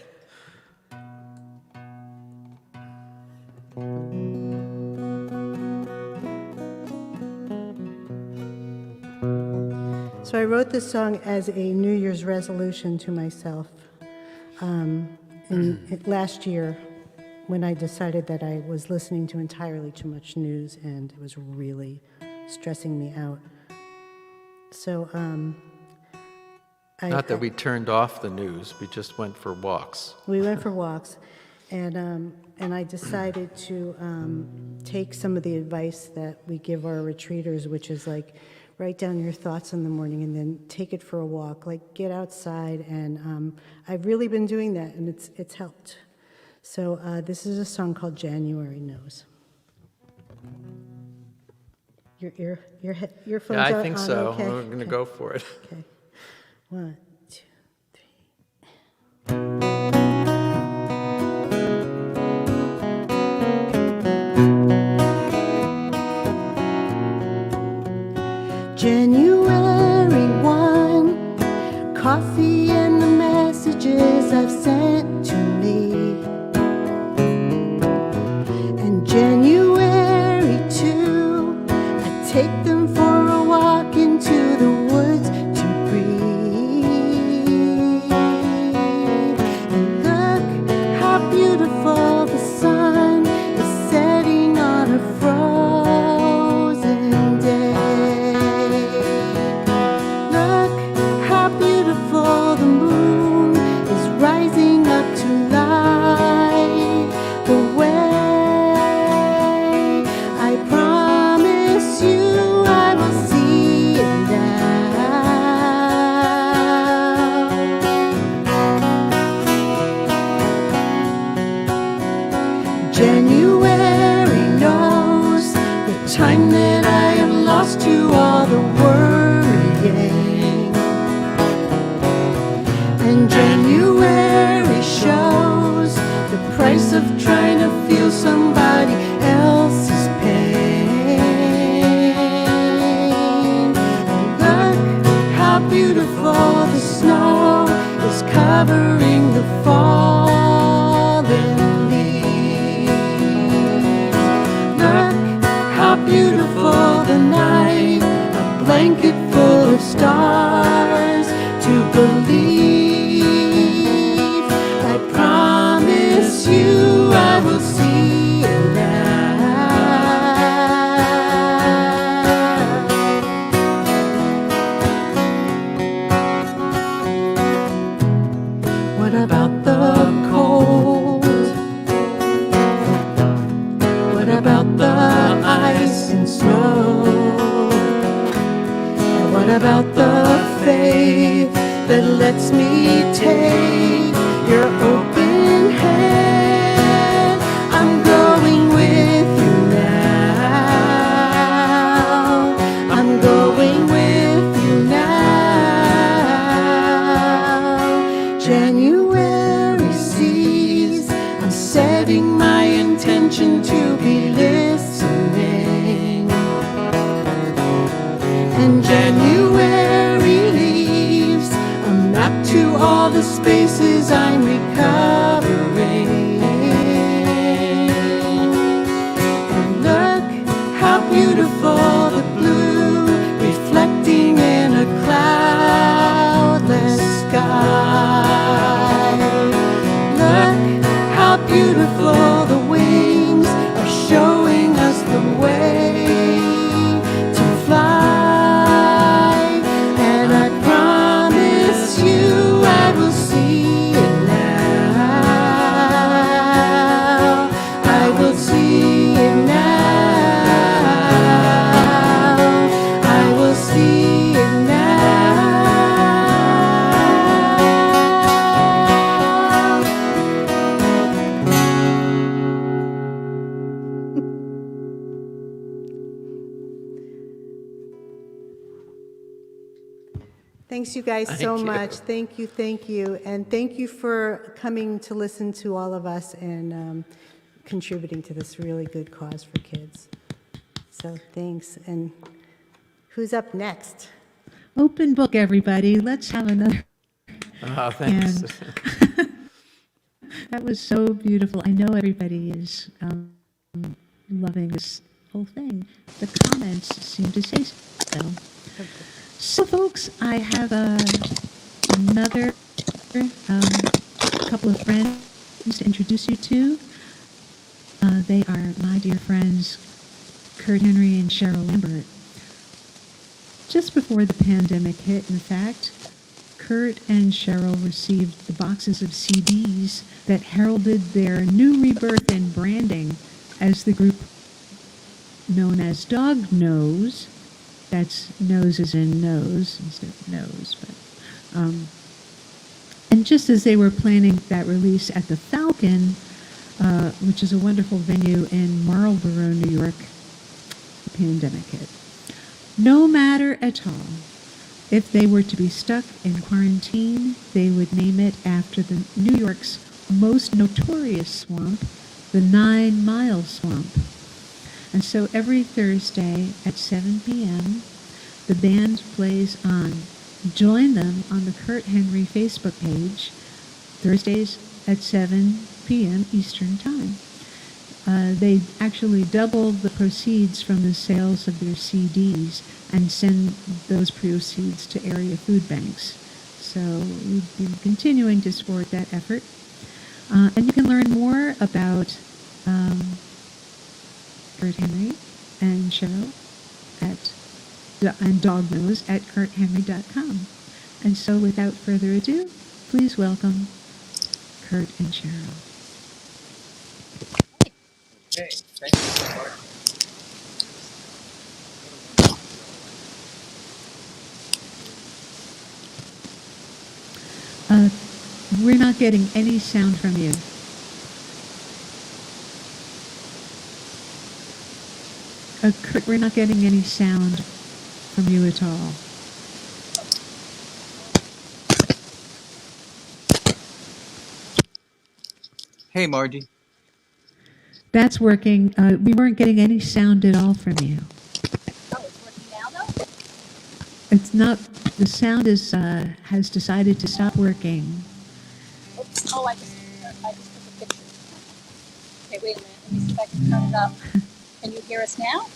So I wrote this song as a New Year's resolution to myself. Last year, when I decided that I was listening to entirely too much news and it was really stressing me out. So Not that we turned off the news, we just went for walks. we went for walks, and I decided to take some of the advice that we give our retreaters, which is like, write down your thoughts in the morning and then take it for a walk, like get outside, and I've really been doing that, and it's helped. So this is a song called January Knows. Your earphones Yeah, are I think on, so. okay? We're going to go for it. Okay. 1, 2, 3. January 1, coffee and the messages I've sent to me. And January 2, I take them for a walk into the woods to breathe. And look how beautiful the sun is setting on a frozen day. Look how beautiful the moon is rising up to light the way. I promise you I will see it now. January knows the time that I have lost to all the worrying. And January shows the price of trying to feel somebody else's pain. Look how beautiful the snow is covering the fallen leaves. Look how beautiful the night, a blanket full of stars to believe. I promise you I will see it now. What about the cold? What about the ice and snow? And what about the faith that lets me take your open hand? I'm going with you now. I'm going with you now. January sees I'm setting my intention to be listening. And January leaves a map to all the spaces I'm recovering. And look how beautiful the blue reflecting in a cloudless sky. Look how beautiful the wings are showing us the way to fly. And I promise you I will see it now. I will see it now. I will see it now. Thanks, you guys, so Thank you. much. Thank you. And thank you for coming to listen to all of us and contributing to this really good cause for kids. So thanks. And who's up next? Open book, everybody. Let's have another. Thanks. And that was so beautiful. I know everybody is loving this whole thing. The comments seem to say so. So, folks, I have another couple of friends to introduce you to. They are my dear friends, Kurt Henry and Cheryl Lambert. Just before the pandemic hit, in fact, Kurt and Cheryl received the boxes of CDs that heralded their new rebirth in branding as the group known as Dog Nose. That's nose as in nose instead of nose. But, and just as they were planning that release at the Falcon, which is a wonderful venue in Marlborough, New York, the pandemic hit. No matter at all, if they were to be stuck in quarantine, they would name it after the New York's most notorious swamp, the 9 Mile Swamp. And so every Thursday at 7 p.m., the band plays on. Join them on the Kurt Henry Facebook page, Thursdays at 7 p.m. Eastern Time. They actually double the proceeds from the sales of their CDs and send those proceeds to area food banks. So we've been continuing to support that effort. And you can learn more about Kurt Henry and Cheryl and Dog Nose at kurthenry.com. And so without further ado, please welcome Kurt and Cheryl. Okay, thank you so much. We're not getting any sound from you. Kurt, we're not getting any sound from you at all. Hey, Margie. That's working. We weren't getting any sound at all from you. Oh, it's working now, though? It's not. The sound has decided to stop working. Oops. Oh, I just took a picture. Okay, wait a minute. Let me see if I can turn it up. Can you hear us now?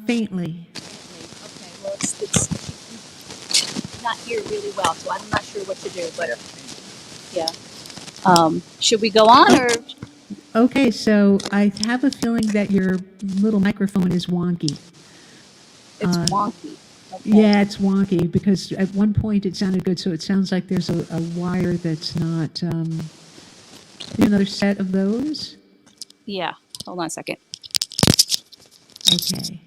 Faintly. Okay, well, it's not here really well, so I'm not sure what to do, but yeah. Should we go on, or? Okay, so I have a feeling that your little microphone is wonky. It's wonky. Okay. Yeah, it's wonky because at one point it sounded good, so it sounds like there's a wire that's not. Another set of those? Yeah, hold on a second. Okay.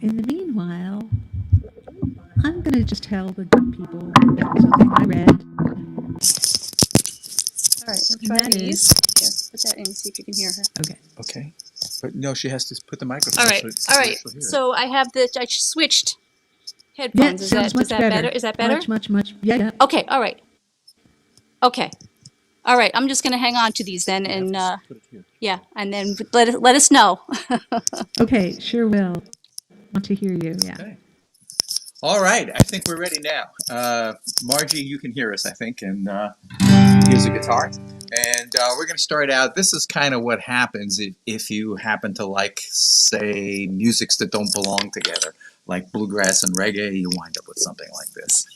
In the meanwhile, I'm going to just tell the good people something I read. All right, we'll try That these. is- Here, put that in, see if you can hear her. Okay. Okay. But no, she has to put the microphone. All right, so all right. she'll hear it. So I switched Yeah, headphones. sounds much better. Is that better? Much. Yeah. Okay, all right. Okay. All right, I'm just going to hang on to these then, and Put it here. yeah, and then let us know. Okay, sure will. Want to hear you, yeah. Okay. All right, I think we're ready now. Margie, you can hear us, I think, and here's a guitar. And we're going to start out. This is kind of what happens if you happen to like, say, musics that don't belong together, like bluegrass and reggae. You wind up with something like this.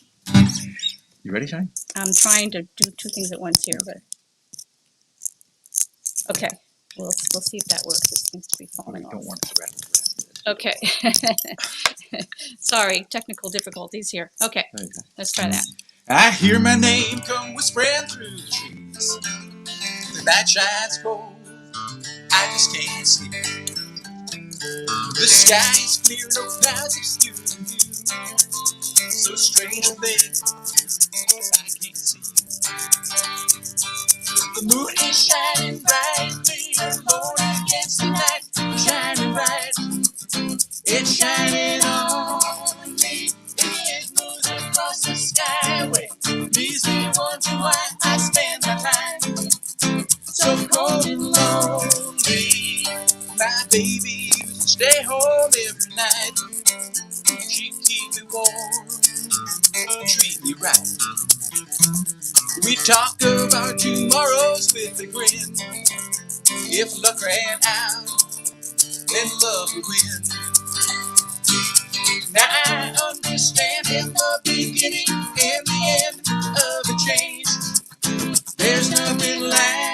You ready, Shine? I'm trying to do two things at once here, but okay, we'll see if that works. It seems to be I falling don't off. want to rattle around. Okay. Sorry, technical difficulties here. Okay, There you go. let's try that. I hear my name come whispering through the trees. The night shines cold, I just can't sleep. The sky is clear, no clouds obscure the view. So strange a thing, I can't see. The moon is shining brightly, alone against the night, shining bright. It's shining on me. It moves across the skyway. Leads me wondering why I spend my time. so cold and lonely. My baby used to stay home every night. She'd keep me warm, treat me right. We talk of our tomorrows with a grin. If luck ran out, then love would win. Now I understand in the beginning and the end of a change, there's nothing lasting.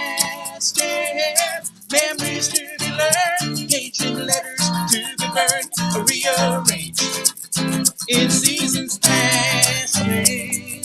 Memories to be learned, ancient letters to be burned, rearranged in seasons passing.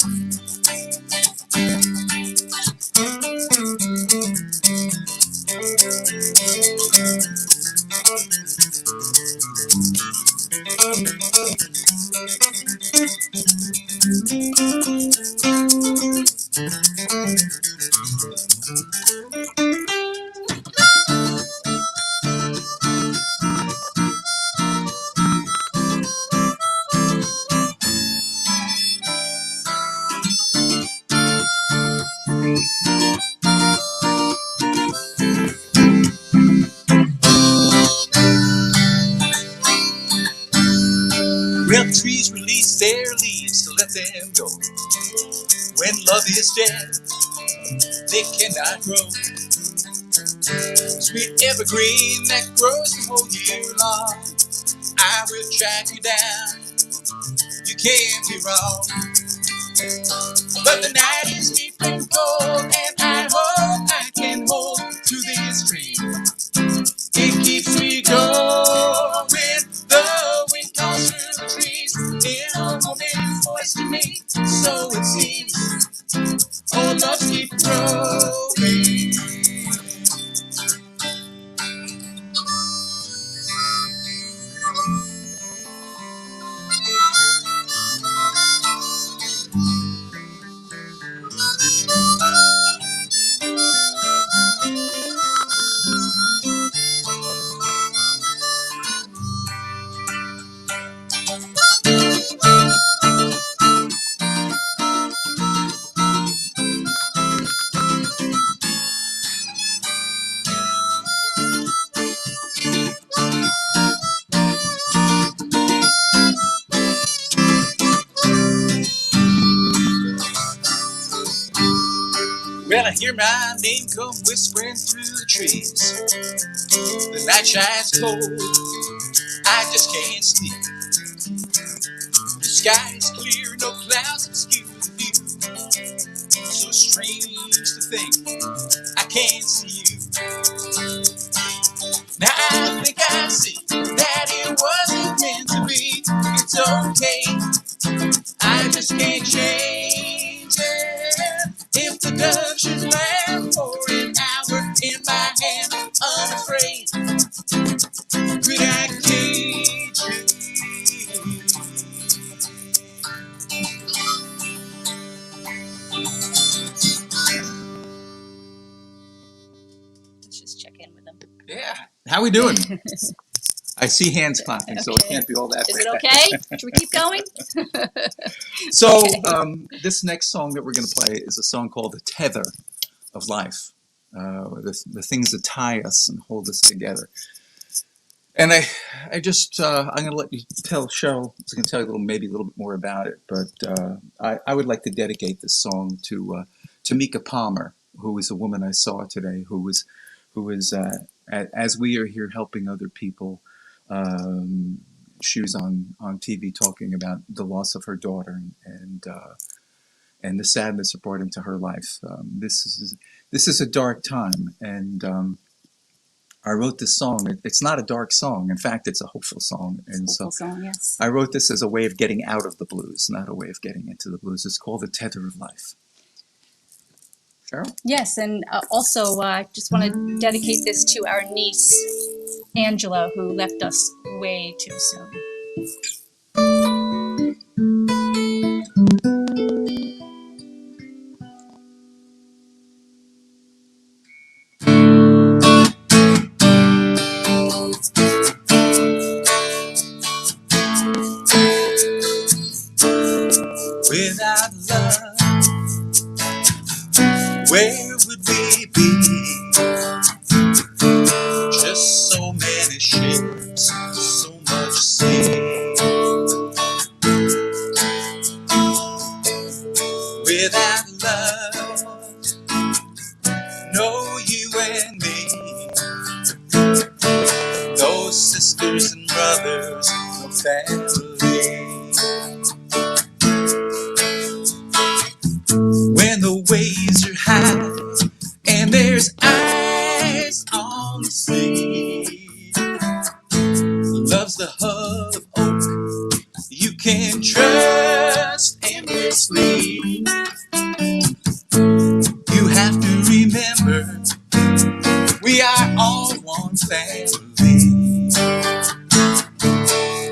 Well, the trees release their leaves to let them go. When love is dead, they cannot grow. Sweet evergreen that grows the whole year long, I will track you down, you can't be wrong. But the night is deep and cold, and I hope I can hold to this dream. It keeps me going, the wind calls through the trees, in a woman's voice to me, so it seems. Oh, love keeps growing. Well, I hear my name come whispering through the trees. The night shines cold, I just can't sleep. The sky is clear, no clouds obscure the view. So strange to think I can't see you. Now I think I see that it wasn't meant to be. It's okay, I just can't change it. If the dove should land for an hour in my hand, unafraid, could I cage you? Let's just check in with them. Yeah, how we doing? I see hands clapping, so it can't be all that Is bad. it okay? Should we keep going? So Okay. this next song that we're going to play is a song called "The Tether of Life," the things that tie us and hold us together. And I'm going to let you tell Cheryl. I was going to tell you maybe a little bit more about it, but I would like to dedicate this song to Mika Palmer, who is a woman I saw today, who is as we are here helping other people. She was on TV talking about the loss of her daughter and the sadness it brought into her life. This is a dark time, and I wrote this song. It's not a dark song. In fact, it's a hopeful song. And Hopeful song, yes. I wrote this as a way of getting out of the blues, not a way of getting into the blues. It's called "The Tether of Life." Cheryl? Yes, and also I just want to dedicate this to our niece, Angela, who left us way too soon. Without love, where would we be? sisters and brothers, no family. When the waves are high and there's eyes on the sea, love's the hub of oak you can trust endlessly. You have to remember, we are all one family.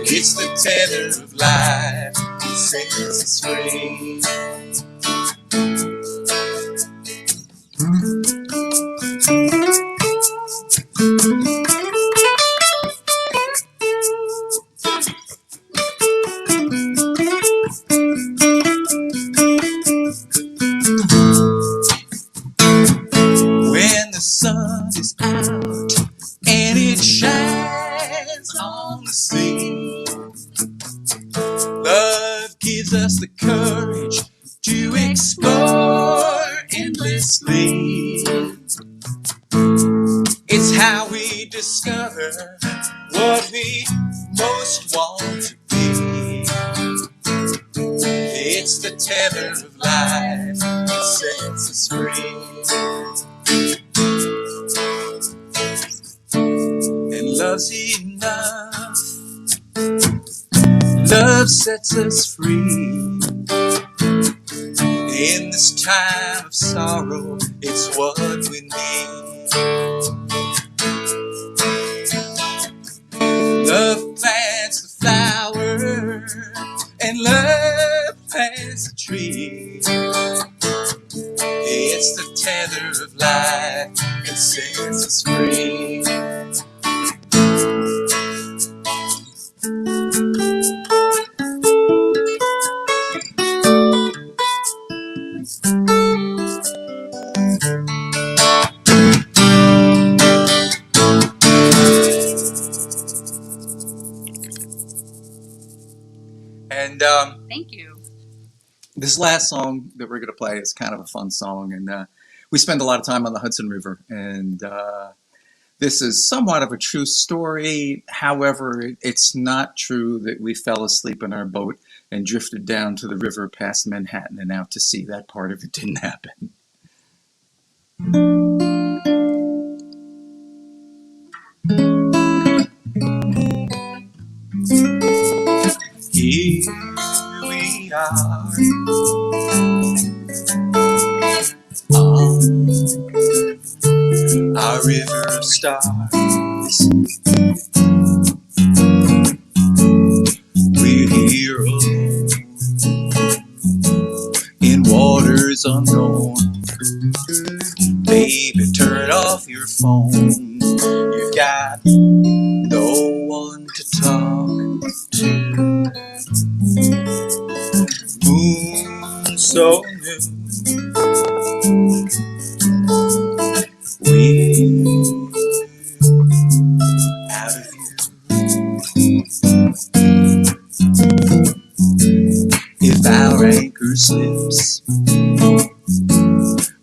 It's the tether of life that sets us free. When the sun is out and it shines on the sea, love gives us the courage to explore endlessly. It's how we discover what we most want to be. It's the tether of life that sets us free. And love's enough. Love sets us free. In this time of sorrow, it's what we need. Love plants the flower, and love plants the tree. It's the tether of life that sets us free. And Thank you. this last song that we're going to play is kind of a fun song. And we spend a lot of time on the Hudson River. And this is somewhat of a true story. However, it's not true that we fell asleep in our boat and drifted down to the river past Manhattan and out to sea. That part of it didn't happen. Here we are on our river of stars. We're here alone in waters unknown. Baby, turn off your phone. You've got no one to talk to. Moon so new, we're out of you. If our anchor slips,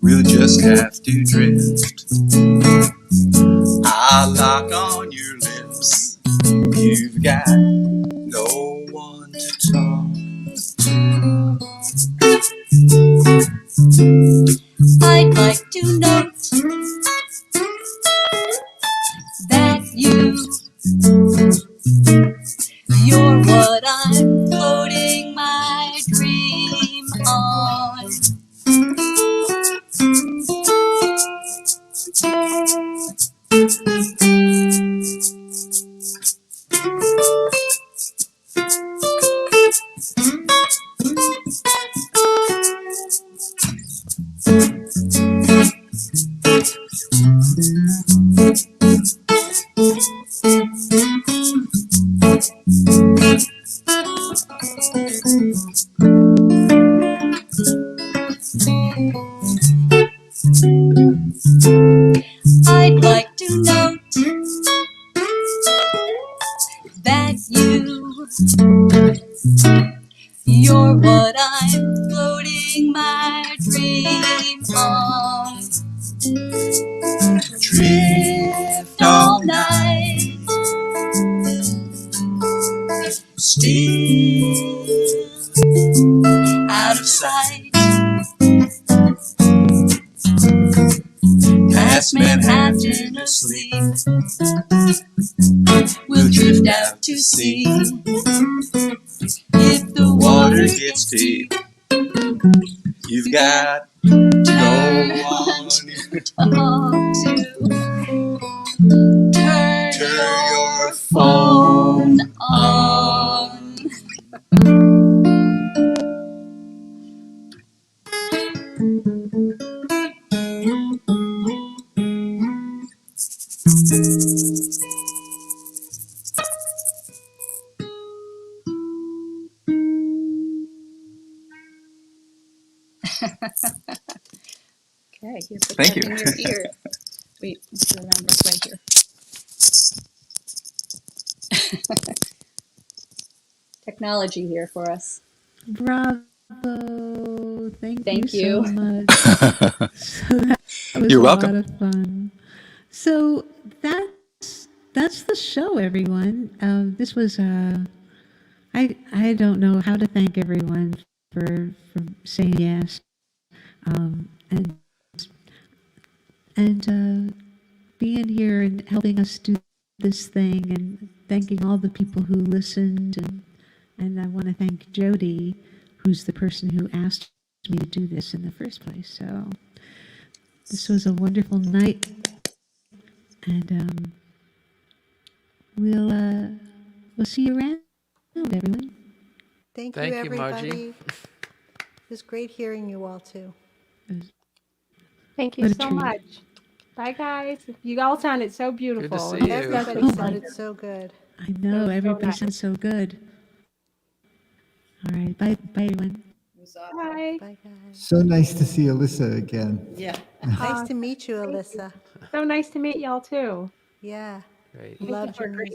we'll just have to drift. I'll lock on your lips. You've got no one to talk to. I'd like to note that you're what I'm floating my dream on. I'd like to note that you're what I'm floating my dream on. Drift all night still out of sight. Past Manhattan asleep, we'll drift out to sea. If the water gets deep, You've got turn go on on. to turn your phone on. Okay, you put Thank that you. in your ear. Wait, remember it's right here. Technology here for us. Bravo. Thank Thank you you. so much. So that was You're a welcome. lot of fun. So that's the show, everyone. This was I don't know how to thank everyone for saying yes, and being here and helping us do this thing, and thanking all the people who listened, and I want to thank Jody, who's the person who asked me to do this in the first place. So this was a wonderful night, and we'll see you around, everyone. Thank Thank you, you, Margie. everybody. It was great hearing you all, too. Thank you What a so treat. much. Bye, guys. You all sounded so beautiful. see It was you. Everybody Oh my- sounded so good. I know, so everybody nice. sounds so good. All right, bye, everyone. Bye. Bye, guys. So nice to see Alyssa again. Nice to meet you, thank you. Alyssa. So nice to meet y'all too. Yeah, Great. Thank you loved for your a great music.